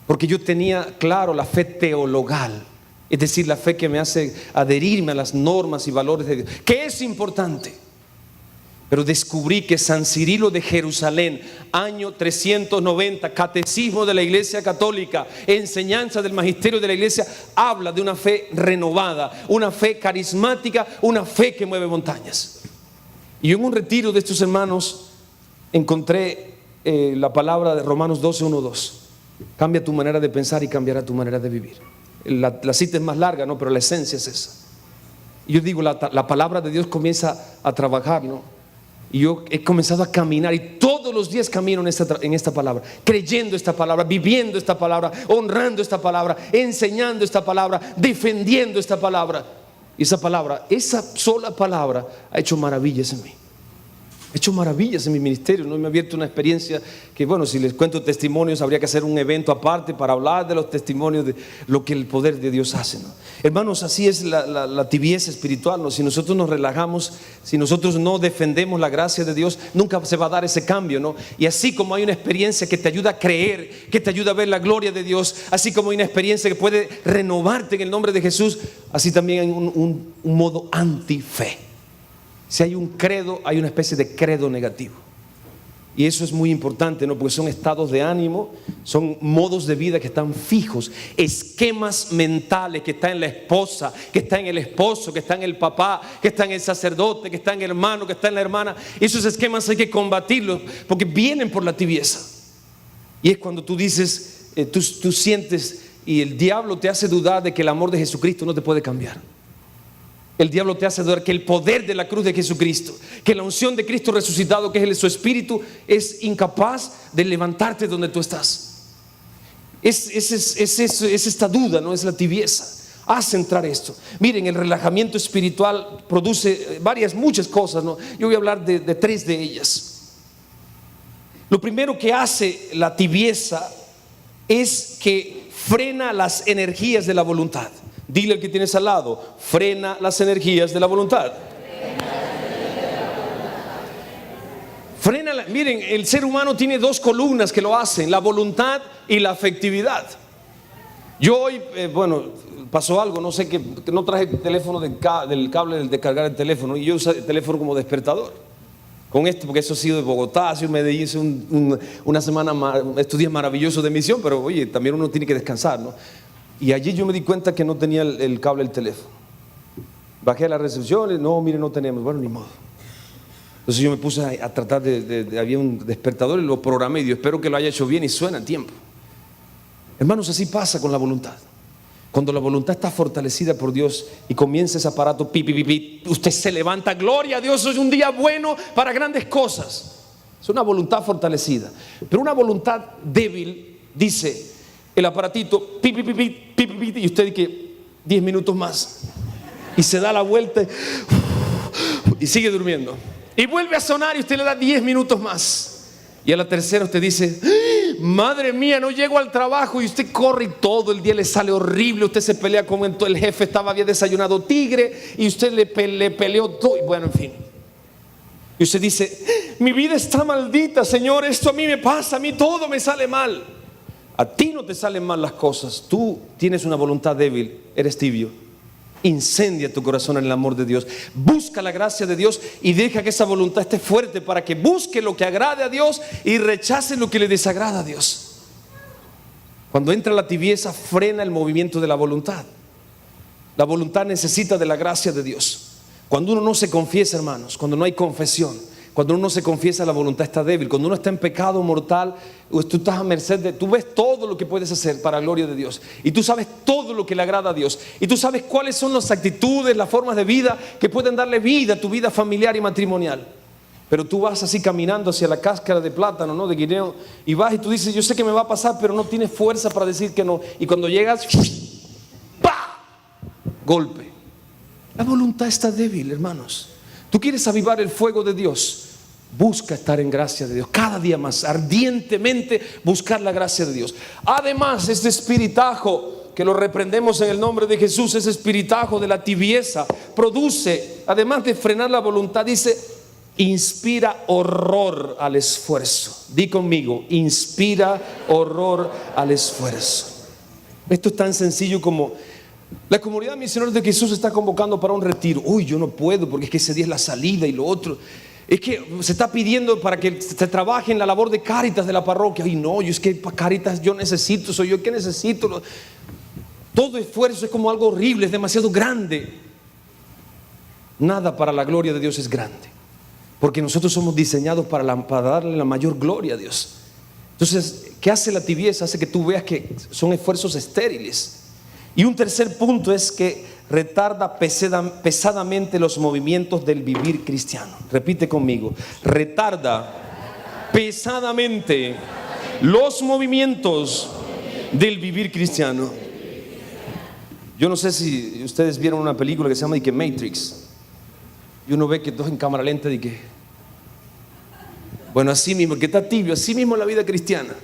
Porque yo tenía claro la fe teologal, es decir, la fe que me hace adherirme a las normas y valores de Dios, que es importante. Pero descubrí que San Cirilo de Jerusalén, año 390, catecismo de la Iglesia Católica, enseñanza del magisterio de la Iglesia, habla de una fe renovada, una fe carismática, una fe que mueve montañas. Y yo en un retiro de estos hermanos encontré la palabra de Romanos 12, 1, 2. Cambia tu manera de pensar y cambiará tu manera de vivir. La cita es más larga, ¿no? Pero la esencia es esa. Y yo digo, la palabra de Dios comienza a trabajar, ¿no? Y yo he comenzado a caminar y todos los días camino en esta palabra, creyendo esta palabra, viviendo esta palabra, honrando esta palabra, enseñando esta palabra, defendiendo esta palabra. Y esa sola palabra ha hecho maravillas en mí. He hecho maravillas en mi ministerio, ¿no? Me ha abierto una experiencia que, bueno, si les cuento testimonios habría que hacer un evento aparte para hablar de los testimonios de lo que el poder de Dios hace, ¿no? Hermanos, así es la tibieza espiritual, ¿no? Si nosotros nos relajamos, si nosotros no defendemos la gracia de Dios, nunca se va a dar ese cambio, ¿no? Y así como hay una experiencia que te ayuda a creer, que te ayuda a ver la gloria de Dios, así como hay una experiencia que puede renovarte en el nombre de Jesús, así también hay un modo antife. Si hay un credo, hay una especie de credo negativo. Y eso es muy importante, ¿no? Porque son estados de ánimo, son modos de vida que están fijos, esquemas mentales que están en la esposa, que están en el esposo, que están en el papá, que están en el sacerdote, que están en el hermano, que están en la hermana. Esos esquemas hay que combatirlos porque vienen por la tibieza. Y es cuando tú dices, tú sientes y el diablo te hace dudar de que el amor de Jesucristo no te puede cambiar. El diablo te hace dudar que el poder de la cruz de Jesucristo, que la unción de Cristo resucitado, que es su espíritu, es incapaz de levantarte donde tú estás. Es esta duda, no es la tibieza. Hace entrar esto. Miren, el relajamiento espiritual produce muchas cosas, ¿no? Yo voy a hablar de 3 de ellas. Lo primero que hace la tibieza es que frena las energías de la voluntad. Dile al que tienes al lado: frena las energías de la voluntad. Miren, el ser humano tiene dos columnas que lo hacen: la voluntad y la afectividad. Yo hoy, pasó algo, no sé, que no traje el teléfono del cable de cargar el teléfono, y yo usé el teléfono como despertador. Con esto, porque eso ha sido de Bogotá, ha sido de Medellín, es una semana, estos días maravillosos de misión, pero oye, también uno tiene que descansar, ¿no? Y allí yo me di cuenta que no tenía el cable del teléfono. Bajé a la recepción y no, mire, no tenemos. Bueno, ni modo. Entonces yo me puse a tratar había un despertador y lo programé, y Dios, espero que lo haya hecho bien y suena a tiempo. Hermanos, así pasa con la voluntad. Cuando la voluntad está fortalecida por Dios y comienza ese aparato, usted se levanta: gloria a Dios, hoy es un día bueno para grandes cosas. Es una voluntad fortalecida. Pero una voluntad débil, dice el aparatito, y usted dice 10 minutos más, y se da la vuelta y sigue durmiendo, y vuelve a sonar y usted le da 10 minutos más, y a la tercera usted dice: madre mía, no llego al trabajo, y usted corre y todo el día le sale horrible. Usted se pelea con el jefe, había desayunado tigre y usted le peleó todo, y bueno, en fin. Y usted dice: mi vida está maldita, Señor, esto a mí me pasa, a mí todo me sale mal. A ti no te salen mal las cosas, tú tienes una voluntad débil, eres tibio. Incendia tu corazón en el amor de Dios, busca la gracia de Dios y deja que esa voluntad esté fuerte para que busque lo que agrade a Dios y rechace lo que le desagrada a Dios. Cuando entra la tibieza, frena el movimiento de la voluntad. La voluntad necesita de la gracia de Dios. Cuando uno no se confiesa, hermanos, cuando no hay confesión, cuando uno no se confiesa, la voluntad está débil. Cuando uno está en pecado mortal, tú estás a merced de, tú ves todo lo que puedes hacer para la gloria de Dios, y tú sabes todo lo que le agrada a Dios, y tú sabes cuáles son las actitudes, las formas de vida que pueden darle vida a tu vida familiar y matrimonial. Pero tú vas así caminando hacia la cáscara de plátano, ¿no?, de guineo, y vas y tú dices: yo sé que me va a pasar, pero no tienes fuerza para decir que no. Y cuando llegas, ¡pah!, golpe. La voluntad está débil, hermanos. Tú quieres avivar el fuego de Dios, busca estar en gracia de Dios cada día más, ardientemente buscar la gracia de Dios. Además, este espiritajo, que lo reprendemos en el nombre de Jesús, ese espiritajo de la tibieza, produce, además de frenar la voluntad, dice, inspira horror al esfuerzo. Di conmigo: inspira horror al esfuerzo. Esto es tan sencillo como: la comunidad de misioneros de Jesús está convocando para un retiro. Uy, yo no puedo porque es que ese día es la salida y lo otro. Es que se está pidiendo para que se trabaje en la labor de Cáritas de la parroquia. Ay, no, yo es que para Cáritas yo necesito, soy yo que necesito. Todo esfuerzo es como algo horrible, es demasiado grande. Nada para la gloria de Dios es grande, porque nosotros somos diseñados para darle la mayor gloria a Dios. Entonces, ¿qué hace la tibieza? Hace que tú veas que son esfuerzos estériles. Y un tercer punto es que retarda pesadamente los movimientos del vivir cristiano. Repite conmigo: retarda pesadamente los movimientos del vivir cristiano. Yo no sé si ustedes vieron una película que se llama Matrix, y uno ve que todo en cámara lenta, y que, bueno, así mismo, que está tibio, así mismo la vida cristiana.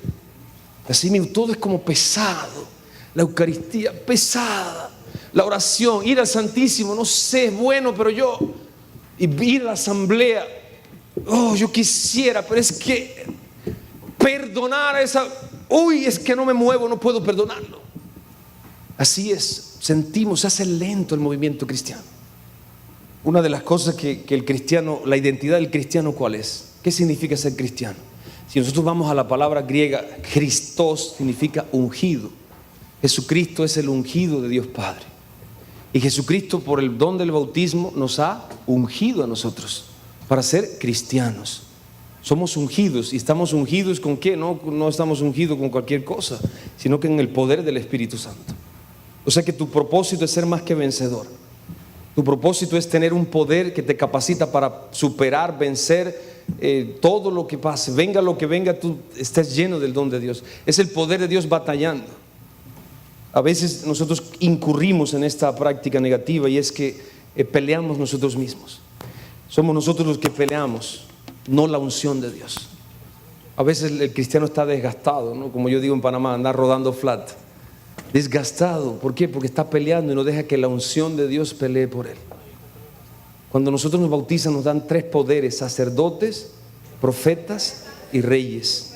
Así mismo, todo es como pesado. La Eucaristía pesada, la oración, ir al Santísimo, no sé, es bueno, pero ir a la asamblea, oh, yo quisiera, pero es que perdonar a esa, uy, es que no me muevo, no puedo perdonarlo. Así es, sentimos, se hace lento el movimiento cristiano. Una de las cosas que el cristiano, la identidad del cristiano, ¿cuál es? ¿Qué significa ser cristiano? Si nosotros vamos a la palabra griega, Christos significa ungido. Jesucristo es el ungido de Dios Padre, y Jesucristo, por el don del bautismo, nos ha ungido a nosotros para ser cristianos. Somos ungidos, y estamos ungidos ¿con qué? No estamos ungidos con cualquier cosa, sino que en el poder del Espíritu Santo. O sea que tu propósito es ser más que vencedor. Tu propósito es tener un poder que te capacita para superar, vencer todo lo que pase. Venga lo que venga, tú estés lleno del don de Dios. Es el poder de Dios batallando. A veces nosotros incurrimos en esta práctica negativa, y es que peleamos nosotros mismos. Somos nosotros los que peleamos, no la unción de Dios. A veces el cristiano está desgastado, ¿no? Como yo digo en Panamá, anda rodando flat. desgastado. ¿Por qué? Porque está peleando y no deja que la unción de Dios pelee por él. Cuando nosotros nos bautizan nos dan 3 poderes: sacerdotes, profetas y reyes.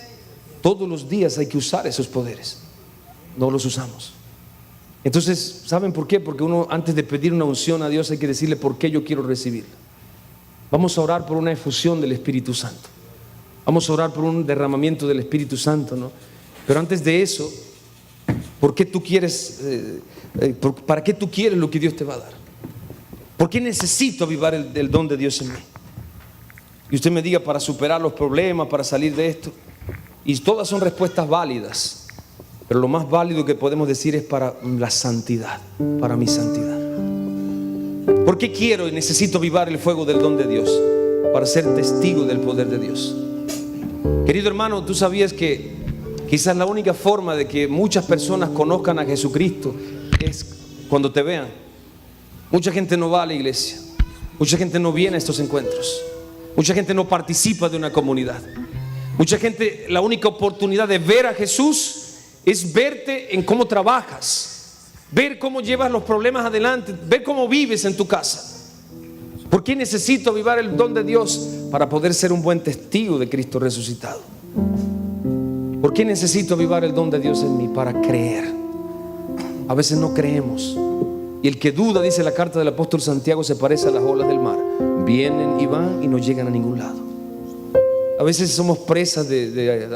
Todos los días hay que usar esos poderes. No los usamos. Entonces, ¿saben por qué? Porque uno, antes de pedir una unción a Dios, hay que decirle por qué yo quiero recibirla. Vamos a orar por una efusión del Espíritu Santo. Vamos a orar por un derramamiento del Espíritu Santo, ¿no? Pero antes de eso, ¿por qué tú quieres, para qué tú quieres lo que Dios te va a dar? ¿Por qué necesito avivar el don de Dios en mí? Y usted me diga: para superar los problemas, para salir de esto. Y todas son respuestas válidas. Pero lo más válido que podemos decir es para la santidad, para mi santidad. ¿Por qué quiero y necesito avivar el fuego del don de Dios? Para ser testigo del poder de Dios. Querido hermano, tú sabías que quizás la única forma de que muchas personas conozcan a Jesucristo es cuando te vean. Mucha gente no va a la iglesia, mucha gente no viene a estos encuentros, mucha gente no participa de una comunidad. Mucha gente, la única oportunidad de ver a Jesús es verte en cómo trabajas, ver cómo llevas los problemas adelante, ver cómo vives en tu casa. ¿Por qué necesito avivar el don de Dios? Para poder ser un buen testigo de Cristo resucitado. ¿Por qué necesito avivar el don de Dios en mí? Para creer. A veces no creemos. Y el que duda, dice la carta del apóstol Santiago, se parece a las olas del mar. Vienen y van y no llegan a ningún lado. A veces somos presas de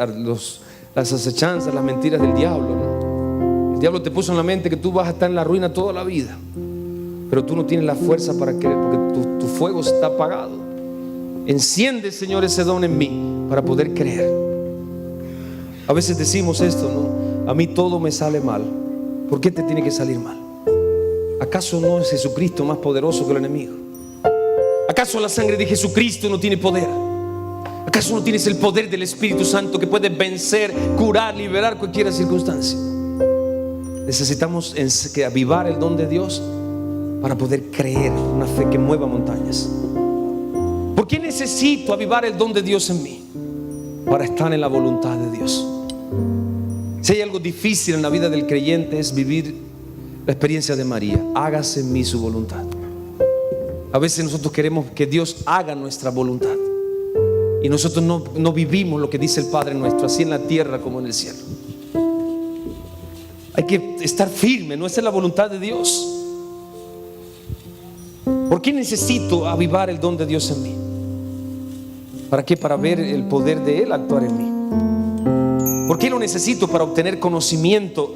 las acechanzas, las mentiras del diablo, ¿no? El diablo te puso en la mente que tú vas a estar en la ruina toda la vida, pero tú no tienes la fuerza para creer, porque tu fuego está apagado. Enciende, Señor, ese don en mí para poder creer. A veces decimos esto, ¿no? A mí todo me sale mal. ¿Por qué te tiene que salir mal? ¿Acaso no es Jesucristo más poderoso que el enemigo? ¿Acaso la sangre de Jesucristo no tiene poder? ¿Acaso no tienes el poder del Espíritu Santo que puede vencer, curar, liberar cualquier circunstancia? Necesitamos avivar el don de Dios para poder creer, una fe que mueva montañas. ¿Por qué necesito avivar el don de Dios en mí? Para estar en la voluntad de Dios. Si hay algo difícil en la vida del creyente, es vivir la experiencia de María. Hágase en mí su voluntad. A veces nosotros queremos que Dios haga nuestra voluntad, y nosotros no vivimos lo que dice el Padre nuestro, así en la tierra como en el cielo. Hay que estar firme, no es la voluntad de Dios. ¿Por qué necesito avivar el don de Dios en mí? ¿Para qué? Para ver el poder de Él actuar en mí. ¿Por qué lo necesito? Para obtener conocimiento.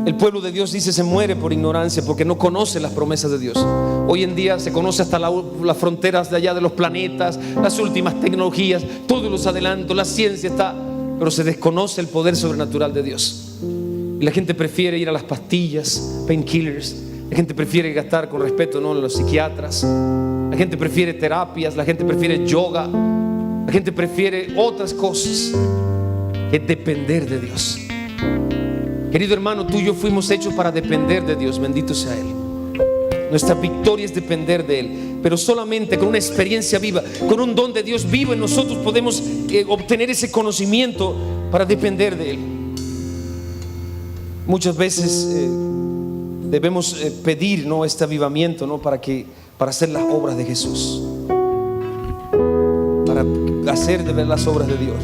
El pueblo de Dios, dice, se muere por ignorancia, porque no conoce las promesas de Dios. Hoy en día se conoce hasta las fronteras de allá de los planetas, las últimas tecnologías, todos los adelantos, la ciencia está, pero se desconoce el poder sobrenatural de Dios. Y la gente prefiere ir a las pastillas, painkillers. La gente prefiere gastar, con respeto, ¿no?, en los psiquiatras. La gente prefiere terapias, la gente prefiere yoga, la gente prefiere otras cosas que depender de Dios. Querido hermano, tú y yo fuimos hechos para depender de Dios, bendito sea Él. Nuestra victoria es depender de Él, pero solamente con una experiencia viva, con un don de Dios vivo en nosotros, podemos obtener ese conocimiento para depender de Él. Muchas veces debemos pedir, ¿no?, este avivamiento, ¿no?, para hacer las obras de Jesús, para hacer de ver las obras de Dios.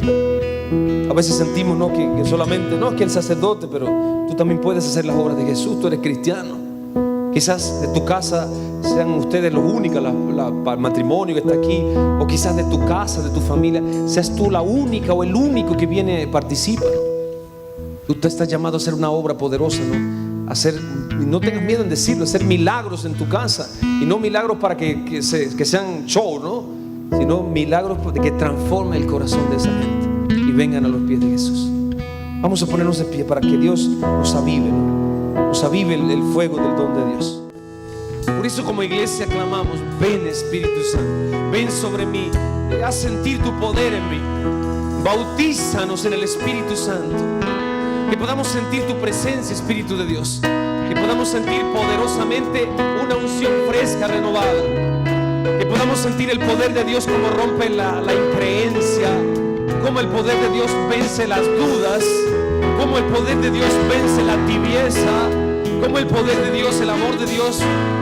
A veces sentimos, ¿no?, que solamente, no es que el sacerdote, pero tú también puedes hacer las obras de Jesús. Tú eres cristiano. Quizás de tu casa sean ustedes los únicos, el matrimonio que está aquí, o quizás de tu casa, de tu familia, seas tú la única o el único que viene, participa. Tú estás llamado a hacer una obra poderosa, ¿no? No tengas miedo en decirlo, hacer milagros en tu casa, y no milagros para que sean show, ¿no?, sino milagros que transformen el corazón de esa gente y vengan a los pies de Jesús. Vamos a ponernos de pie para que Dios nos avive, ¿no?, nos avive el fuego del don de Dios. Por eso, como iglesia, clamamos: ven, Espíritu Santo, ven sobre mí, haz sentir tu poder en mí, bautízanos en el Espíritu Santo, que podamos sentir tu presencia, Espíritu de Dios, que podamos sentir poderosamente una unción fresca, renovada, que podamos sentir el poder de Dios como rompe la increencia, como el poder de Dios vence las dudas, cómo el poder de Dios vence la tibieza, cómo el poder de Dios, el amor de Dios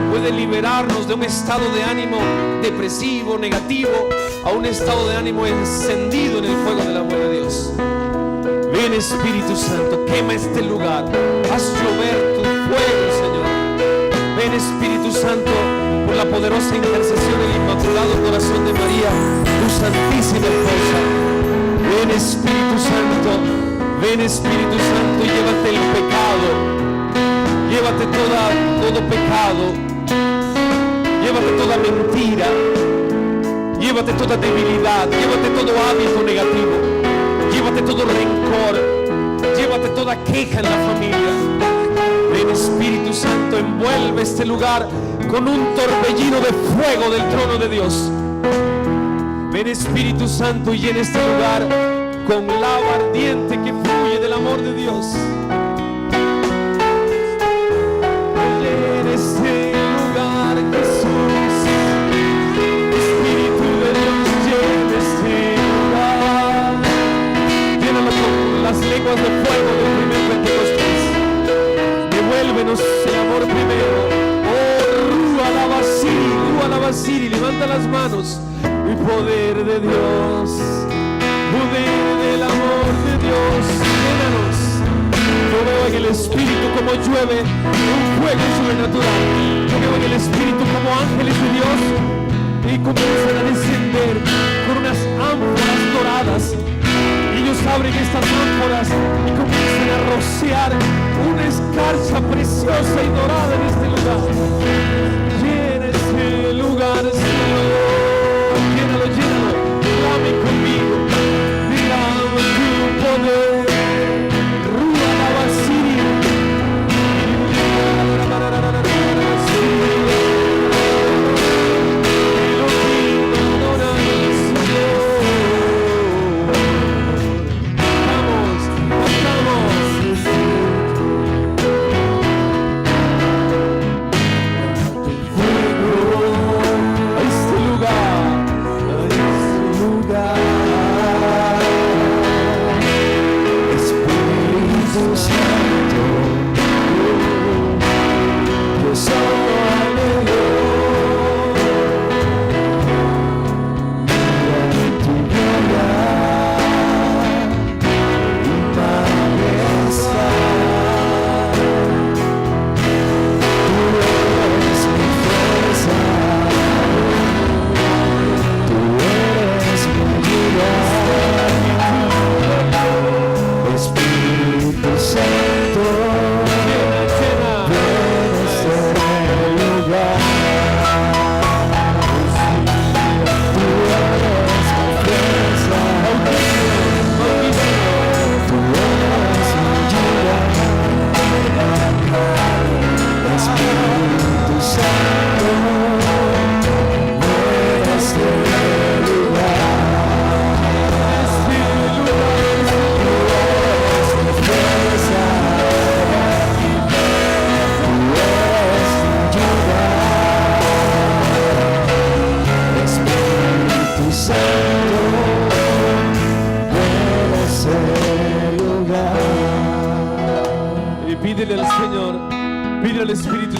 puede liberarnos de un estado de ánimo depresivo, negativo, a un estado de ánimo encendido en el fuego del amor de Dios. Ven Espíritu Santo, quema este lugar, haz llover tu fuego, Señor. Ven Espíritu Santo, por la poderosa intercesión del Inmaculado Corazón de María, tu Santísima Esposa. Ven Espíritu Santo, ven Espíritu Santo y llévate el pecado, llévate todo pecado, llévate toda mentira, llévate toda debilidad, llévate todo hábito negativo, llévate todo rencor, llévate toda queja en la familia. Ven Espíritu Santo, envuelve este lugar con un torbellino de fuego del trono de Dios. Ven Espíritu Santo y llena este lugar con lava ardiente que fluye del amor de Dios. Llena este lugar, Jesús. Espíritu de Dios, llena este lugar. Llénalo con las lenguas de fuego del primer Pentecostés. Devuélvenos el amor primero. Oh, Rúa la Basiri, levanta las manos. El poder de Dios, poder del amor de Dios, llénanos. Yo veo en el Espíritu como llueve un fuego sobrenatural. Yo veo en el Espíritu como ángeles de Dios y comienzan a descender con unas ánforas doradas. Y ellos abren estas ánforas y comienzan a rociar una escarcha preciosa y dorada en este lugar. Llena este lugar, Señor. Llénalo, clame conmigo, digamos tu poder. Rúa la Basiri.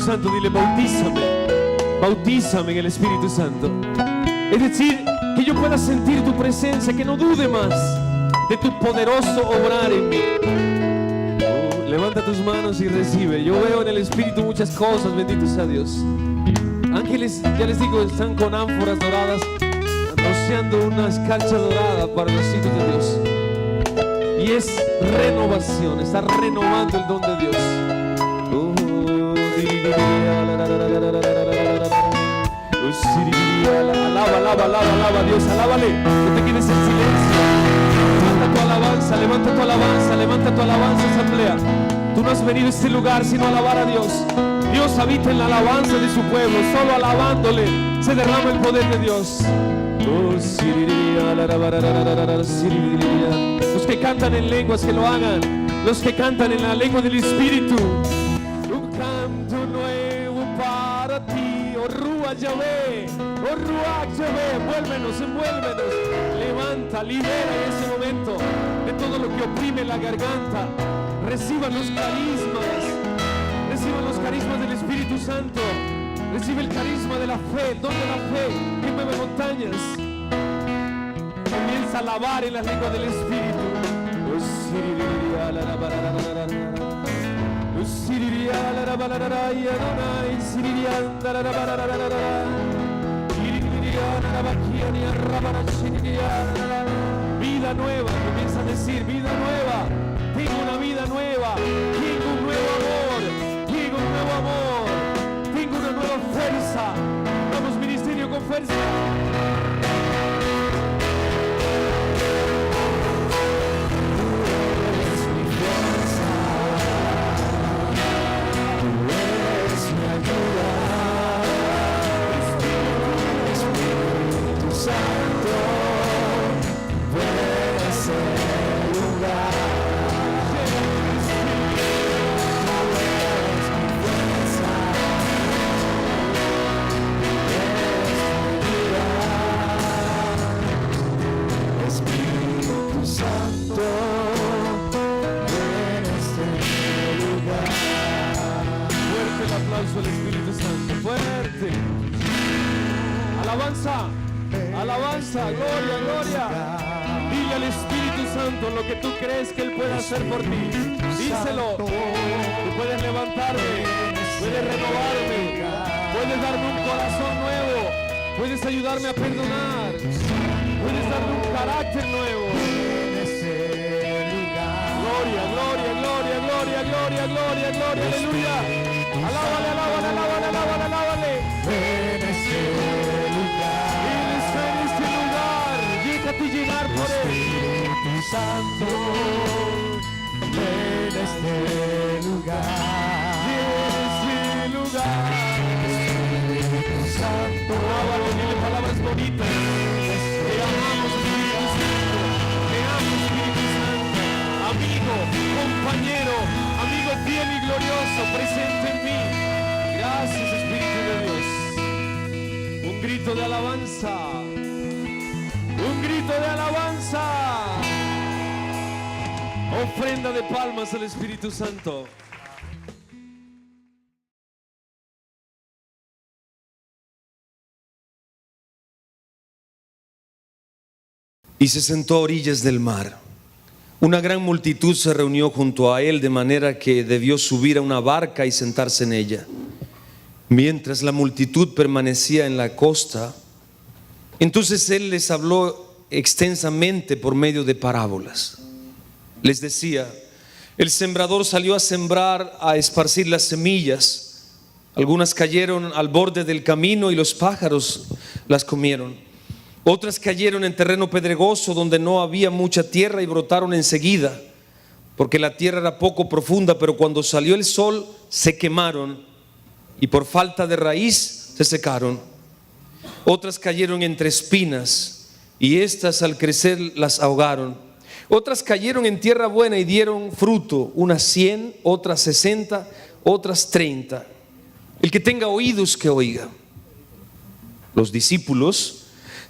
Santo, dile, bautízame en el Espíritu Santo. Es decir, que yo pueda sentir tu presencia, que no dude más de tu poderoso obrar en mí. Levanta tus manos y recibe. Yo veo en el Espíritu muchas cosas, bendito sea Dios. Ángeles, ya les digo, están con ánforas doradas, rociando una escarcha dorada para los hijos de Dios. Y es renovación, está renovando el don de Dios. Alaba a Dios, alábale. No te quedes en silencio. Levanta tu alabanza, asamblea. Tú no has venido a este lugar sino a alabar a Dios. Dios habita en la alabanza de su pueblo. Solo alabándole se derrama el poder de Dios. Los que cantan en lenguas, que lo hagan. Los que cantan en la lengua del Espíritu. Un canto nuevo para ti, oh Ruach Yahvé, oh Ruach Yahvé. Envuélvenos. Levanta, libera en ese momento de todo lo que oprime la garganta. Reciban los carismas. Reciban los carismas del Espíritu Santo. Recibe el carisma de la fe, el don de la fe que mueve montañas. Comienza a alabar en las lenguas del Espíritu. Vida nueva, comienza a decir vida nueva. Tengo una vida nueva, tengo un nuevo amor, tengo un nuevo amor, tengo una nueva fuerza. Vamos, ministerio, con fuerza. Al Espíritu Santo, fuerte. Alabanza, alabanza, gloria, gloria. Dile al Espíritu Santo lo que tú crees que Él puede hacer por ti. Díselo. Tú puedes levantarme, puedes renovarme, puedes darme un corazón nuevo, puedes ayudarme a perdonar, puedes darme un carácter nuevo. Gloria, gloria, gloria, gloria, gloria, gloria, gloria, aleluya. Alábale, alábale, alábale, alábale, alábale. En este lugar. Él está en este lugar. Déjate llenar por Él. Espíritu Santo, en este lugar. En este lugar. Espíritu Santo. Alábalo, dile palabras bonitas. Te amamos, Espíritu Santo. Te amo, Espíritu Santo. Amigo, compañero, amigo fiel y glorioso, presente en mí. Gracias, Espíritu de Dios. Un grito de alabanza. Un grito de alabanza. Ofrenda de palmas al Espíritu Santo. Y se sentó a orillas del mar. Una gran multitud se reunió junto a él, de manera que debió subir a una barca y sentarse en ella. Mientras la multitud permanecía en la costa, entonces él les habló extensamente por medio de parábolas. Les decía: el sembrador salió a sembrar, a esparcir las semillas. Algunas cayeron al borde del camino y los pájaros las comieron. Otras cayeron en terreno pedregoso donde no había mucha tierra y brotaron enseguida, porque la tierra era poco profunda, pero cuando salió el sol se quemaron y por falta de raíz se secaron. Otras cayeron entre espinas y estas al crecer las ahogaron. Otras cayeron en tierra buena y dieron fruto, unas 100, otras 60, otras 30. El que tenga oídos que oiga. Los discípulos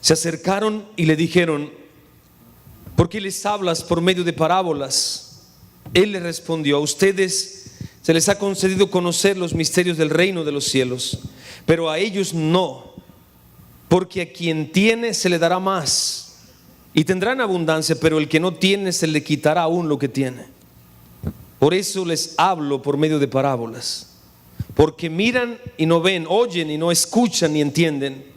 se acercaron y le dijeron: ¿por qué les hablas por medio de parábolas? Él les respondió: a ustedes se les ha concedido conocer los misterios del reino de los cielos, pero a ellos no, porque a quien tiene se le dará más y tendrán abundancia, pero el que no tiene se le quitará aún lo que tiene. Por eso les hablo por medio de parábolas, porque miran y no ven, oyen y no escuchan ni entienden.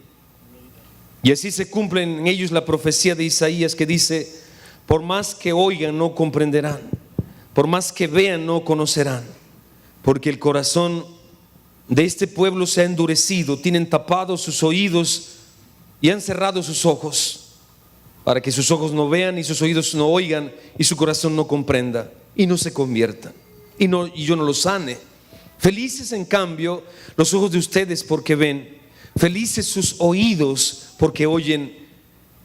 Y así se cumple en ellos la profecía de Isaías que dice: por más que oigan no comprenderán, por más que vean no conocerán, porque el corazón de este pueblo se ha endurecido, tienen tapados sus oídos y han cerrado sus ojos, para que sus ojos no vean y sus oídos no oigan y su corazón no comprenda y no se conviertan y yo no los sane. Felices en cambio los ojos de ustedes porque ven, felices sus oídos porque oyen.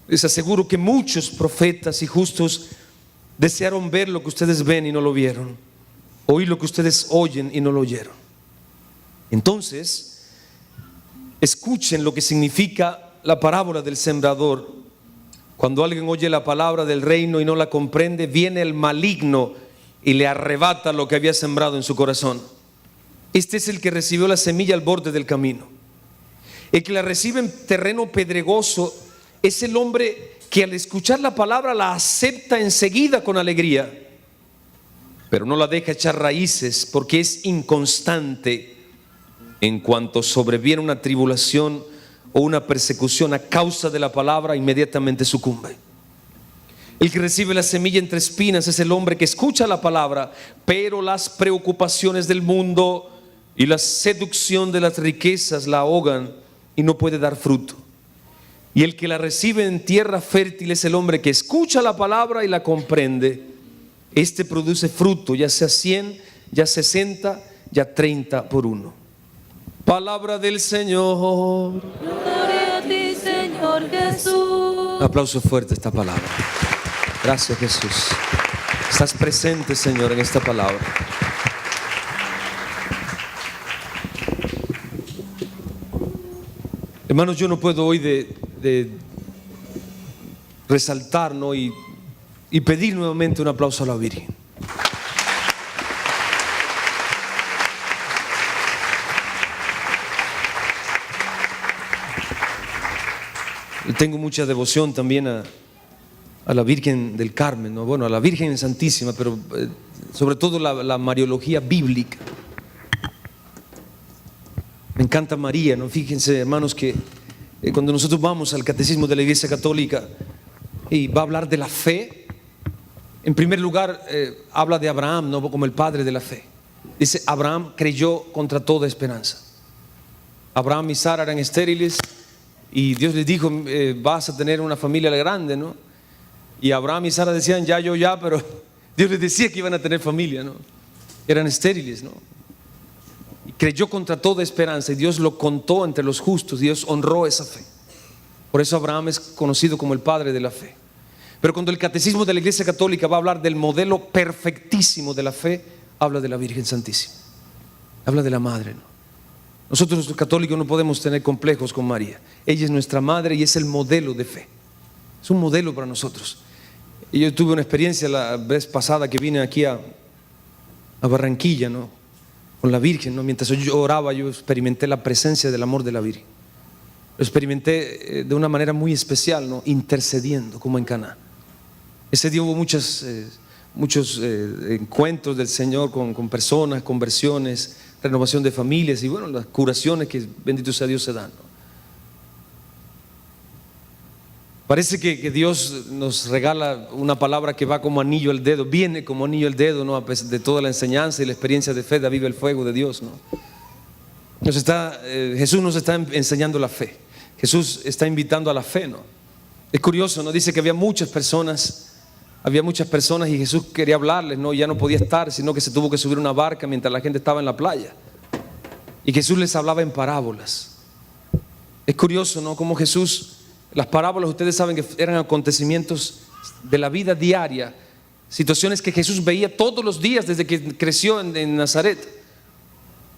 Les aseguro que muchos profetas y justos desearon ver lo que ustedes ven y no lo vieron, oír lo que ustedes oyen y no lo oyeron. Entonces, escuchen lo que significa la parábola del sembrador. Cuando alguien oye la palabra del reino y no la comprende, viene el maligno y le arrebata lo que había sembrado en su corazón. Este es el que recibió la semilla al borde del camino. El que la recibe en terreno pedregoso es el hombre que al escuchar la palabra la acepta enseguida con alegría, pero no la deja echar raíces porque es inconstante. En cuanto sobreviene una tribulación o una persecución a causa de la palabra, inmediatamente sucumbe. El que recibe la semilla entre espinas es el hombre que escucha la palabra, pero las preocupaciones del mundo y la seducción de las riquezas la ahogan y no puede dar fruto. Y el que la recibe en tierra fértil es el hombre que escucha la palabra y la comprende. Este produce fruto, ya sea 100, ya 60, ya 30 por uno. Palabra del Señor. Gloria a ti, Señor Jesús. Un aplauso fuerte a esta palabra. Gracias, Jesús. Estás presente, Señor, en esta palabra. Hermanos, yo no puedo hoy de resaltar, ¿no? y pedir nuevamente un aplauso a la Virgen. Y tengo mucha devoción también a la Virgen del Carmen, ¿no? Bueno, a la Virgen Santísima, pero sobre todo la Mariología bíblica. Me encanta María, ¿no? Fíjense, hermanos, que cuando nosotros vamos al Catecismo de la Iglesia Católica y va a hablar de la fe, en primer lugar habla de Abraham, ¿no? Como el padre de la fe. Dice: Abraham creyó contra toda esperanza. Abraham y Sara eran estériles y Dios les dijo: vas a tener una familia grande, ¿no? Y Abraham y Sara decían: ya, pero Dios les decía que iban a tener familia, ¿no? Eran estériles, ¿no? Y creyó contra toda esperanza y Dios lo contó entre los justos. Dios honró esa fe. Por eso Abraham es conocido como el padre de la fe. Pero cuando el Catecismo de la Iglesia Católica va a hablar del modelo perfectísimo de la fe, habla de la Virgen Santísima, habla de la Madre, ¿no? Nosotros los católicos no podemos tener complejos con María. Ella es nuestra madre y es el modelo de fe. Es un modelo para nosotros. Y yo tuve una experiencia la vez pasada que vine aquí a Barranquilla, ¿no? Con la Virgen, ¿no? Mientras yo oraba, yo experimenté la presencia del amor de la Virgen. Lo experimenté de una manera muy especial, ¿no? Intercediendo como en Caná. Ese día hubo muchos encuentros del Señor con personas, conversiones, renovación de familias y bueno, las curaciones que bendito sea Dios se dan, ¿no? Parece que Dios nos regala una palabra que va como anillo al dedo, viene como anillo al dedo, ¿no? A pesar de toda la enseñanza y la experiencia de fe, de aviva el fuego de Dios, ¿no? Jesús nos está enseñando la fe. Jesús está invitando a la fe, ¿no? Es curioso, ¿no? Dice que había muchas personas y Jesús quería hablarles, ¿no? Ya no podía estar, sino que se tuvo que subir a una barca mientras la gente estaba en la playa. Y Jesús les hablaba en parábolas. Es curioso, ¿no? Como Jesús, las parábolas, ustedes saben que eran acontecimientos de la vida diaria, situaciones que Jesús veía todos los días desde que creció en Nazaret.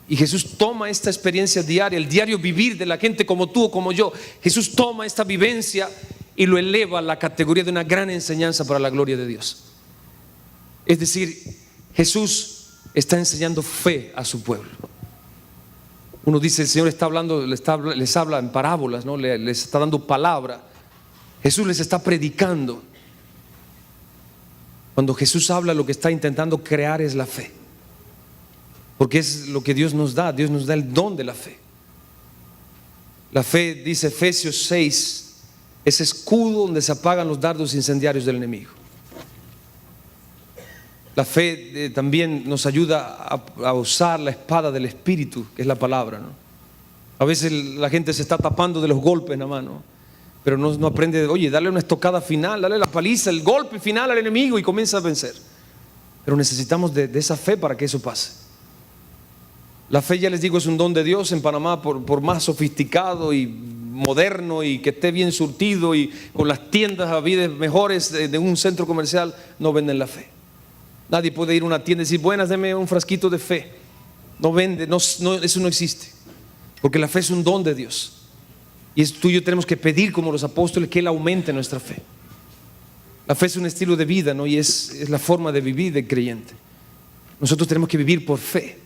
Y Jesús toma esta experiencia diaria, el diario vivir de la gente como tú o como yo. Jesús toma esta vivencia y lo eleva a la categoría de una gran enseñanza para la gloria de Dios. Es decir, Jesús está enseñando fe a su pueblo. Uno dice: el Señor está hablando, les habla en parábolas, ¿no? Les está dando palabra. Jesús les está predicando. Cuando Jesús habla, lo que está intentando crear es la fe, porque es lo que Dios nos da. Dios nos da el don de la fe. La fe, dice Efesios 6, es escudo donde se apagan los dardos incendiarios del enemigo. La fe también nos ayuda a usar la espada del Espíritu, que es la palabra, ¿no? A veces la gente se está tapando de los golpes nada más, ¿no? Pero no aprende, oye, darle una estocada final, darle la paliza, el golpe final al enemigo y comienza a vencer. Pero necesitamos de esa fe para que eso pase. La fe, ya les digo, es un don de Dios. En Panamá, por más sofisticado y moderno y que esté bien surtido y con las tiendas habidas mejores de un centro comercial, no venden la fe. Nadie puede ir a una tienda y decir: buenas, deme un frasquito de fe. No vende, eso no existe, porque la fe es un don de Dios. Y tú y yo tenemos que pedir, como los apóstoles, que Él aumente nuestra fe. La fe es un estilo de vida, ¿no? Y es la forma de vivir del creyente. Nosotros tenemos que vivir por fe.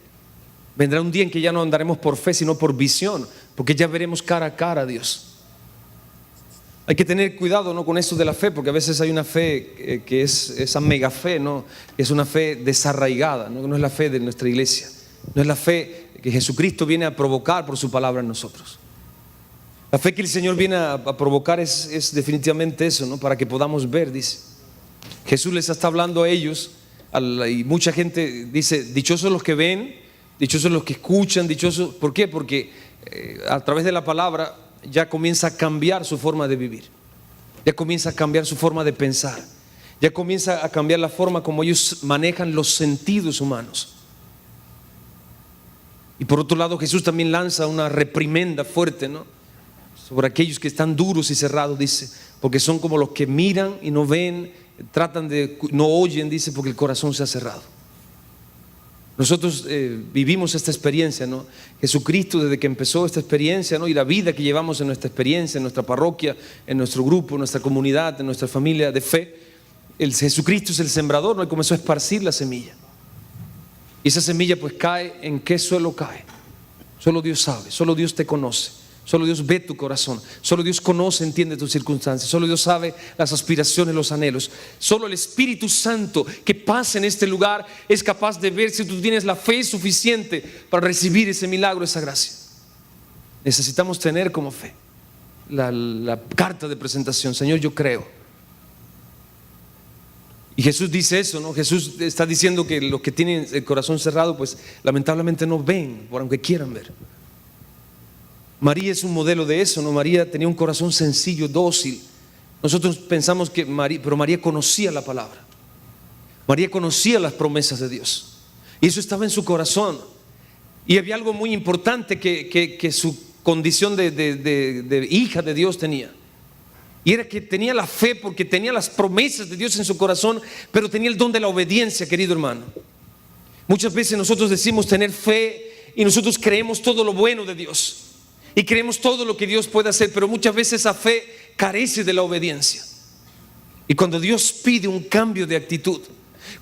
Vendrá un día en que ya no andaremos por fe, sino por visión, porque ya veremos cara a cara a Dios. Hay que tener cuidado, ¿no?, con esto de la fe, porque a veces hay una fe que es esa mega fe, ¿no?, es una fe desarraigada, ¿no? No es la fe de nuestra iglesia, no es la fe que Jesucristo viene a provocar por su palabra en nosotros. La fe que el Señor viene a provocar es definitivamente eso, ¿no?, para que podamos ver, dice. Jesús les está hablando a ellos, y mucha gente dice: dichosos los que ven, dichosos los que escuchan, dichosos. ¿Por qué? Porque a través de la palabra ya comienza a cambiar su forma de vivir, ya comienza a cambiar su forma de pensar, ya comienza a cambiar la forma como ellos manejan los sentidos humanos. Y por otro lado, Jesús también lanza una reprimenda fuerte, ¿no?, sobre aquellos que están duros y cerrados, dice, porque son como los que miran y no ven, tratan de, no oyen, dice, porque el corazón se ha cerrado. Nosotros vivimos esta experiencia, ¿no? Jesucristo, desde que empezó esta experiencia, ¿no?, y la vida que llevamos en nuestra experiencia, en nuestra parroquia, en nuestro grupo, en nuestra comunidad, en nuestra familia de fe, Jesucristo es el sembrador, ¿no?, y comenzó a esparcir la semilla. Y esa semilla pues cae, ¿en qué suelo cae? Solo Dios sabe, solo Dios te conoce. Solo Dios ve tu corazón, solo Dios conoce, entiende tus circunstancias, solo Dios sabe las aspiraciones, los anhelos. Solo el Espíritu Santo que pasa en este lugar es capaz de ver si tú tienes la fe suficiente para recibir ese milagro, esa gracia. Necesitamos tener como fe la carta de presentación: Señor, yo creo. Y Jesús dice eso, ¿no? Jesús está diciendo que los que tienen el corazón cerrado pues lamentablemente no ven, por aunque quieran ver. María es un modelo de eso, ¿no? María tenía un corazón sencillo, dócil. Nosotros pensamos que pero María conocía la palabra. María conocía las promesas de Dios. Y eso estaba en su corazón. Y había algo muy importante que su condición de hija de Dios tenía. Y era que tenía la fe porque tenía las promesas de Dios en su corazón, pero tenía el don de la obediencia, querido hermano. Muchas veces nosotros decimos tener fe y nosotros creemos todo lo bueno de Dios. Y creemos todo lo que Dios puede hacer, pero muchas veces esa fe carece de la obediencia. Y cuando Dios pide un cambio de actitud,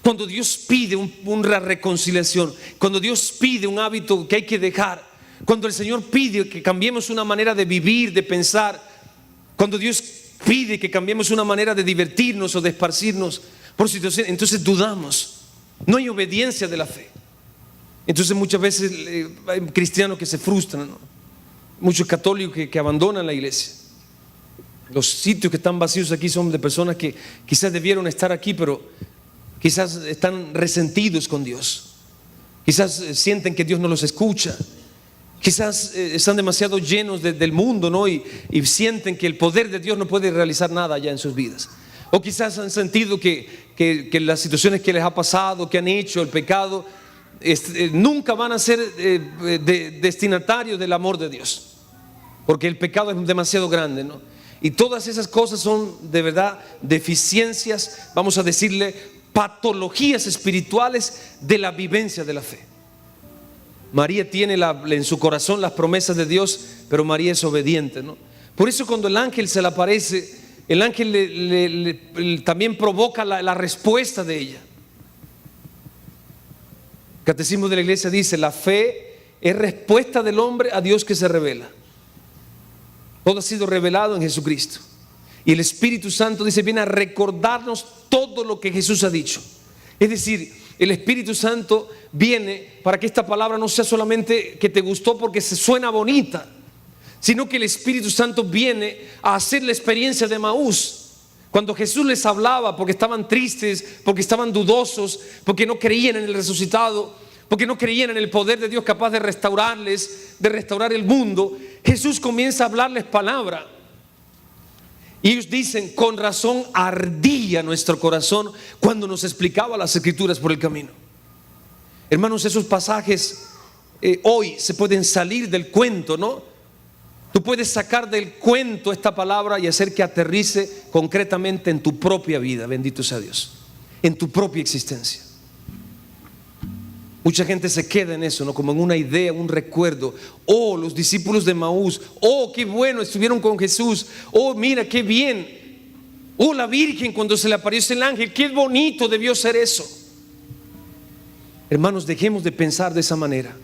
cuando Dios pide una reconciliación, cuando Dios pide un hábito que hay que dejar, cuando el Señor pide que cambiemos una manera de vivir, de pensar, cuando Dios pide que cambiemos una manera de divertirnos o de esparcirnos por situaciones, entonces dudamos. No hay obediencia de la fe. Entonces muchas veces hay cristianos que se frustran, ¿no? Muchos católicos que abandonan la iglesia. Los sitios que están vacíos aquí son de personas que quizás debieron estar aquí, pero quizás están resentidos con Dios. Quizás sienten que Dios no los escucha. Quizás están demasiado llenos del mundo, ¿no? Y sienten que el poder de Dios no puede realizar nada allá en sus vidas. O quizás han sentido que las situaciones que les ha pasado, que han hecho, el pecado, nunca van a ser destinatarios del amor de Dios, porque el pecado es demasiado grande, ¿no? Y todas esas cosas son de verdad deficiencias, vamos a decirle patologías espirituales de la vivencia de la fe. María tiene en su corazón las promesas de Dios, pero María es obediente, ¿no? Por eso cuando el ángel se le aparece, el ángel también provoca la respuesta de ella. El Catecismo de la Iglesia dice: la fe es respuesta del hombre a Dios que se revela. Todo ha sido revelado en Jesucristo. Y el Espíritu Santo, dice, viene a recordarnos todo lo que Jesús ha dicho. Es decir, el Espíritu Santo viene para que esta palabra no sea solamente que te gustó porque se suena bonita, sino que el Espíritu Santo viene a hacer la experiencia de Emaús. Cuando Jesús les hablaba porque estaban tristes, porque estaban dudosos, porque no creían en el resucitado, porque no creían en el poder de Dios capaz de restaurarles, de restaurar el mundo, Jesús comienza a hablarles palabra. Y ellos dicen: con razón ardía nuestro corazón cuando nos explicaba las Escrituras por el camino. Hermanos, esos pasajes hoy se pueden salir del cuento, ¿no? Tú puedes sacar del cuento esta palabra y hacer que aterrice concretamente en tu propia vida, bendito sea Dios, en tu propia existencia. Mucha gente se queda en eso, ¿no? Como en una idea, un recuerdo. Oh, los discípulos de Emaús. Oh, qué bueno, estuvieron con Jesús. Oh, mira, qué bien. Oh, la Virgen cuando se le apareció el ángel. Qué bonito debió ser eso. Hermanos, dejemos de pensar de esa manera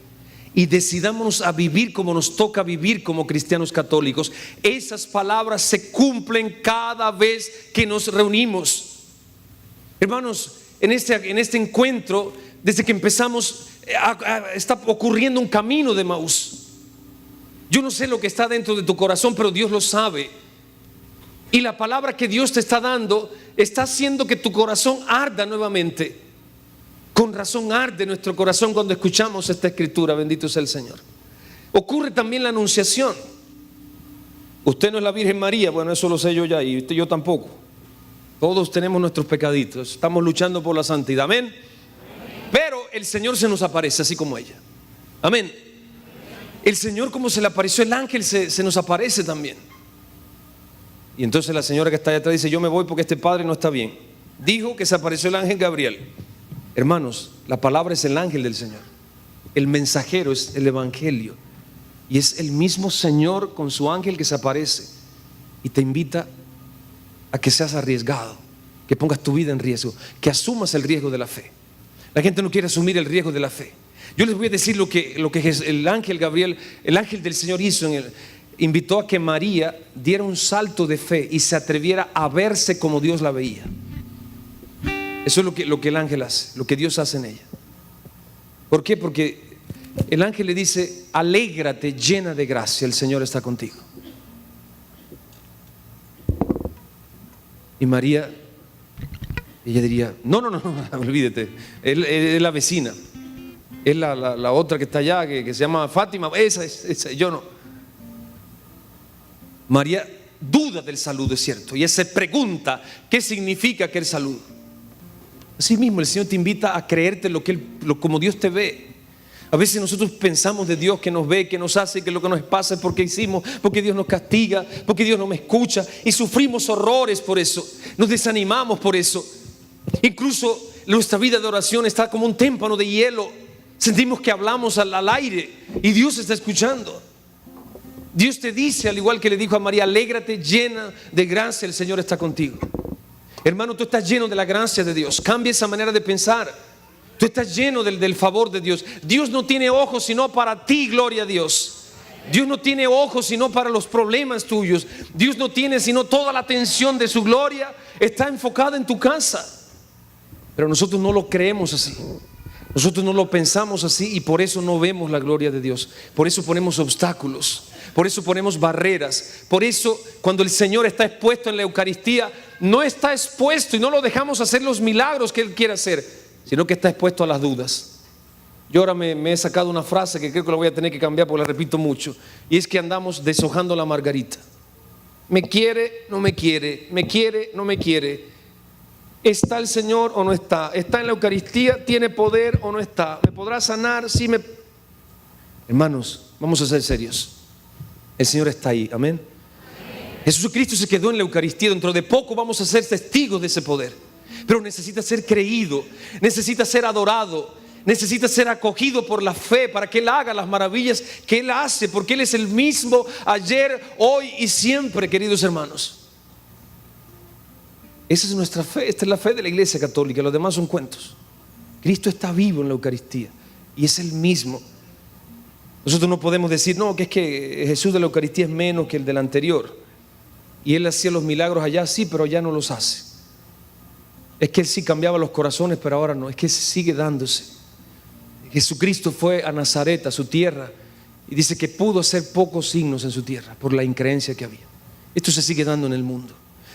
y decidámonos a vivir como nos toca vivir como cristianos católicos. Esas palabras se cumplen cada vez que nos reunimos. Hermanos, en este encuentro, desde que empezamos, está ocurriendo un camino de Emaús. Yo no sé lo que está dentro de tu corazón, pero Dios lo sabe. Y la palabra que Dios te está dando está haciendo que tu corazón arda nuevamente. Con razón arde nuestro corazón cuando escuchamos esta escritura. Bendito sea el Señor. Ocurre también la anunciación. Usted no es la Virgen María. Bueno, eso lo sé yo ya, y yo tampoco. Todos tenemos nuestros pecaditos. Estamos luchando por la santidad. Amén. Pero el Señor se nos aparece así como ella. Amén. El Señor, como se le apareció el ángel, se nos aparece también. Y entonces la señora que está allá atrás dice: yo me voy porque este padre no está bien. Dijo que se apareció el ángel Gabriel. Hermanos, la palabra es el ángel del Señor. El mensajero es el evangelio. Y es el mismo Señor con su ángel que se aparece y te invita a que seas arriesgado, que pongas tu vida en riesgo, que asumas el riesgo de la fe. La gente no quiere asumir el riesgo de la fe. Yo les voy a decir lo que el ángel Gabriel, el ángel del Señor hizo. Invitó a que María diera un salto de fe y se atreviera a verse como Dios la veía. Eso es lo que el ángel hace, lo que Dios hace en ella. ¿Por qué? Porque el ángel le dice: alégrate, llena de gracia, el Señor está contigo. Y María, ella diría: no, olvídate, es la vecina, es la otra que está allá, que se llama Fátima, esa, yo no. María duda del saludo, es cierto, y ella se pregunta: ¿qué significa aquel saludo? Así mismo el Señor te invita a creerte como Dios te ve. A veces nosotros pensamos de Dios que nos ve, que nos hace, que lo que nos pasa es porque hicimos, porque Dios nos castiga, porque Dios no me escucha, y sufrimos horrores por eso, nos desanimamos por eso. Incluso nuestra vida de oración está como un témpano de hielo. Sentimos que hablamos al aire y Dios está escuchando. Dios te dice, al igual que le dijo a María: alégrate, llena de gracia, el Señor está contigo. Hermano, tú estás lleno de la gracia de Dios. Cambia esa manera de pensar. Tú estás lleno del favor de Dios. Dios no tiene ojos sino para ti, gloria a Dios. Dios no tiene ojos sino para los problemas tuyos. Dios no tiene sino toda la atención de su gloria está enfocada en tu casa. Pero nosotros no lo creemos así. Nosotros no lo pensamos así, y por eso no vemos la gloria de Dios. Por eso ponemos obstáculos, por eso ponemos barreras. Por eso cuando el Señor está expuesto en la Eucaristía, no está expuesto y no lo dejamos hacer los milagros que Él quiere hacer, sino que está expuesto a las dudas. Yo ahora me he sacado una frase que creo que la voy a tener que cambiar porque la repito mucho, y es que andamos deshojando la margarita. Me quiere, no me quiere, me quiere, no me quiere. ¿Está el Señor o no está? ¿Está en la Eucaristía? ¿Tiene poder o no está? ¿Me podrá sanar? Sí, Hermanos, vamos a ser serios. El Señor está ahí, amén. Jesucristo se quedó en la Eucaristía. Dentro de poco vamos a ser testigos de ese poder. Pero necesita ser creído, necesita ser adorado, necesita ser acogido por la fe para que Él haga las maravillas que Él hace, porque Él es el mismo ayer, hoy y siempre, queridos hermanos. Esa es nuestra fe, esta es la fe de la Iglesia Católica. Los demás son cuentos. Cristo está vivo en la Eucaristía y es el mismo. Nosotros no podemos decir: no, que es que Jesús de la Eucaristía es menos que el del anterior, y Él hacía los milagros allá, sí, pero allá no los hace. Es que Él sí cambiaba los corazones, pero ahora no. Es que sigue dándose. Jesucristo fue a Nazaret, a su tierra, y dice que pudo hacer pocos signos en su tierra por la increencia que había. Esto se sigue dando en el mundo.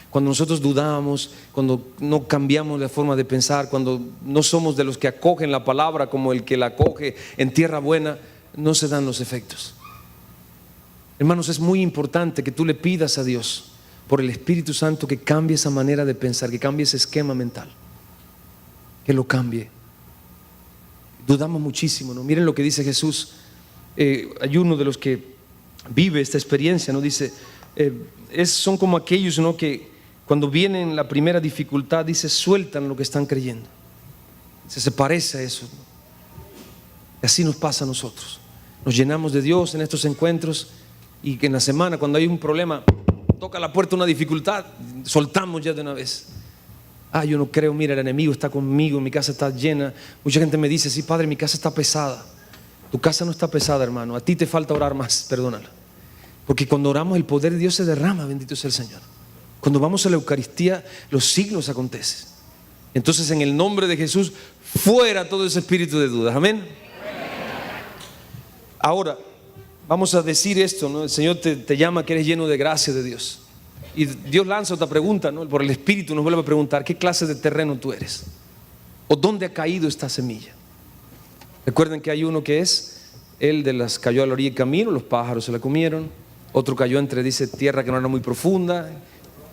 Cuando nosotros dudamos, cuando no cambiamos la forma de pensar, cuando no somos de los que acogen la palabra como el que la acoge en tierra buena, no se dan los efectos. Hermanos, es muy importante que tú le pidas a Dios por el Espíritu Santo que cambie esa manera de pensar, que cambie ese esquema mental, que lo cambie. Dudamos muchísimo, ¿no? Miren lo que dice Jesús. Hay uno de los que vive esta experiencia, ¿no? Dice, son como aquellos, ¿no?, que cuando viene la primera dificultad, dice, sueltan lo que están creyendo. Se parece a eso, ¿no? Y así nos pasa a nosotros. Nos llenamos de Dios en estos encuentros, y que en la semana, cuando hay un problema, toca la puerta una dificultad, soltamos ya de una vez. Yo no creo, mira, el enemigo está conmigo, mi casa está llena. Mucha gente me dice, sí, padre, mi casa está pesada. Tu casa no está pesada, hermano. A ti te falta orar más, perdónala. Porque cuando oramos el poder de Dios se derrama, bendito sea el Señor. Cuando vamos a la Eucaristía, los signos acontecen. Entonces, en el nombre de Jesús, fuera todo ese espíritu de dudas. Amén. Ahora, vamos a decir esto, ¿no? El Señor te llama que eres lleno de gracia de Dios. Y Dios lanza otra pregunta, ¿no? Por el Espíritu nos vuelve a preguntar, ¿qué clase de terreno tú eres? ¿O dónde ha caído esta semilla? Recuerden que hay uno que es el de las cayó a la orilla del camino, los pájaros se la comieron. Otro cayó entre, dice, tierra que no era muy profunda,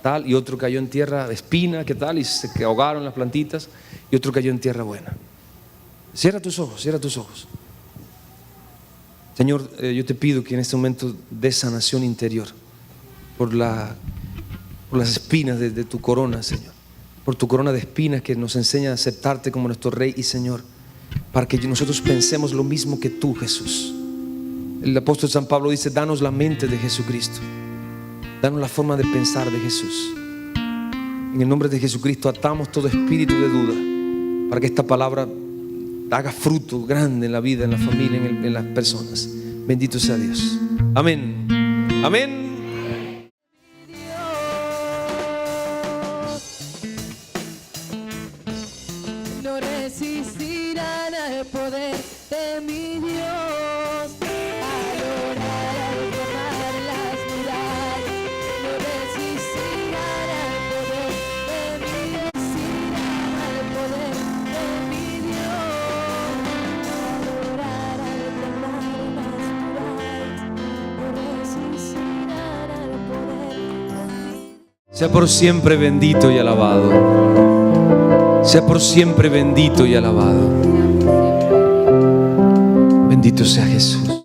tal. Y otro cayó en tierra de espina, ¿qué tal? Y se ahogaron las plantitas. Y otro cayó en tierra buena. Cierra tus ojos, cierra tus ojos. Señor, yo te pido que en este momento des sanación interior por las espinas de tu corona, Señor. Por tu corona de espinas que nos enseña a aceptarte como nuestro Rey y Señor, para que nosotros pensemos lo mismo que tú, Jesús. El apóstol San Pablo dice, danos la mente de Jesucristo, danos la forma de pensar de Jesús. En el nombre de Jesucristo atamos todo espíritu de duda, para que esta palabra haga fruto grande en la vida, en la familia, en las personas. Bendito sea Dios. Amén. Amén. No resistirán al poder de mi Dios. Al orar, al quemar las murallas, no resistirán al poder de mi Dios. Resistirán al poder de mi Dios. Al orar, al quemar las murallas, no resistirán al poder de mi Dios. Sea por siempre bendito y alabado. Sea por siempre bendito y alabado. Bendito sea Jesús.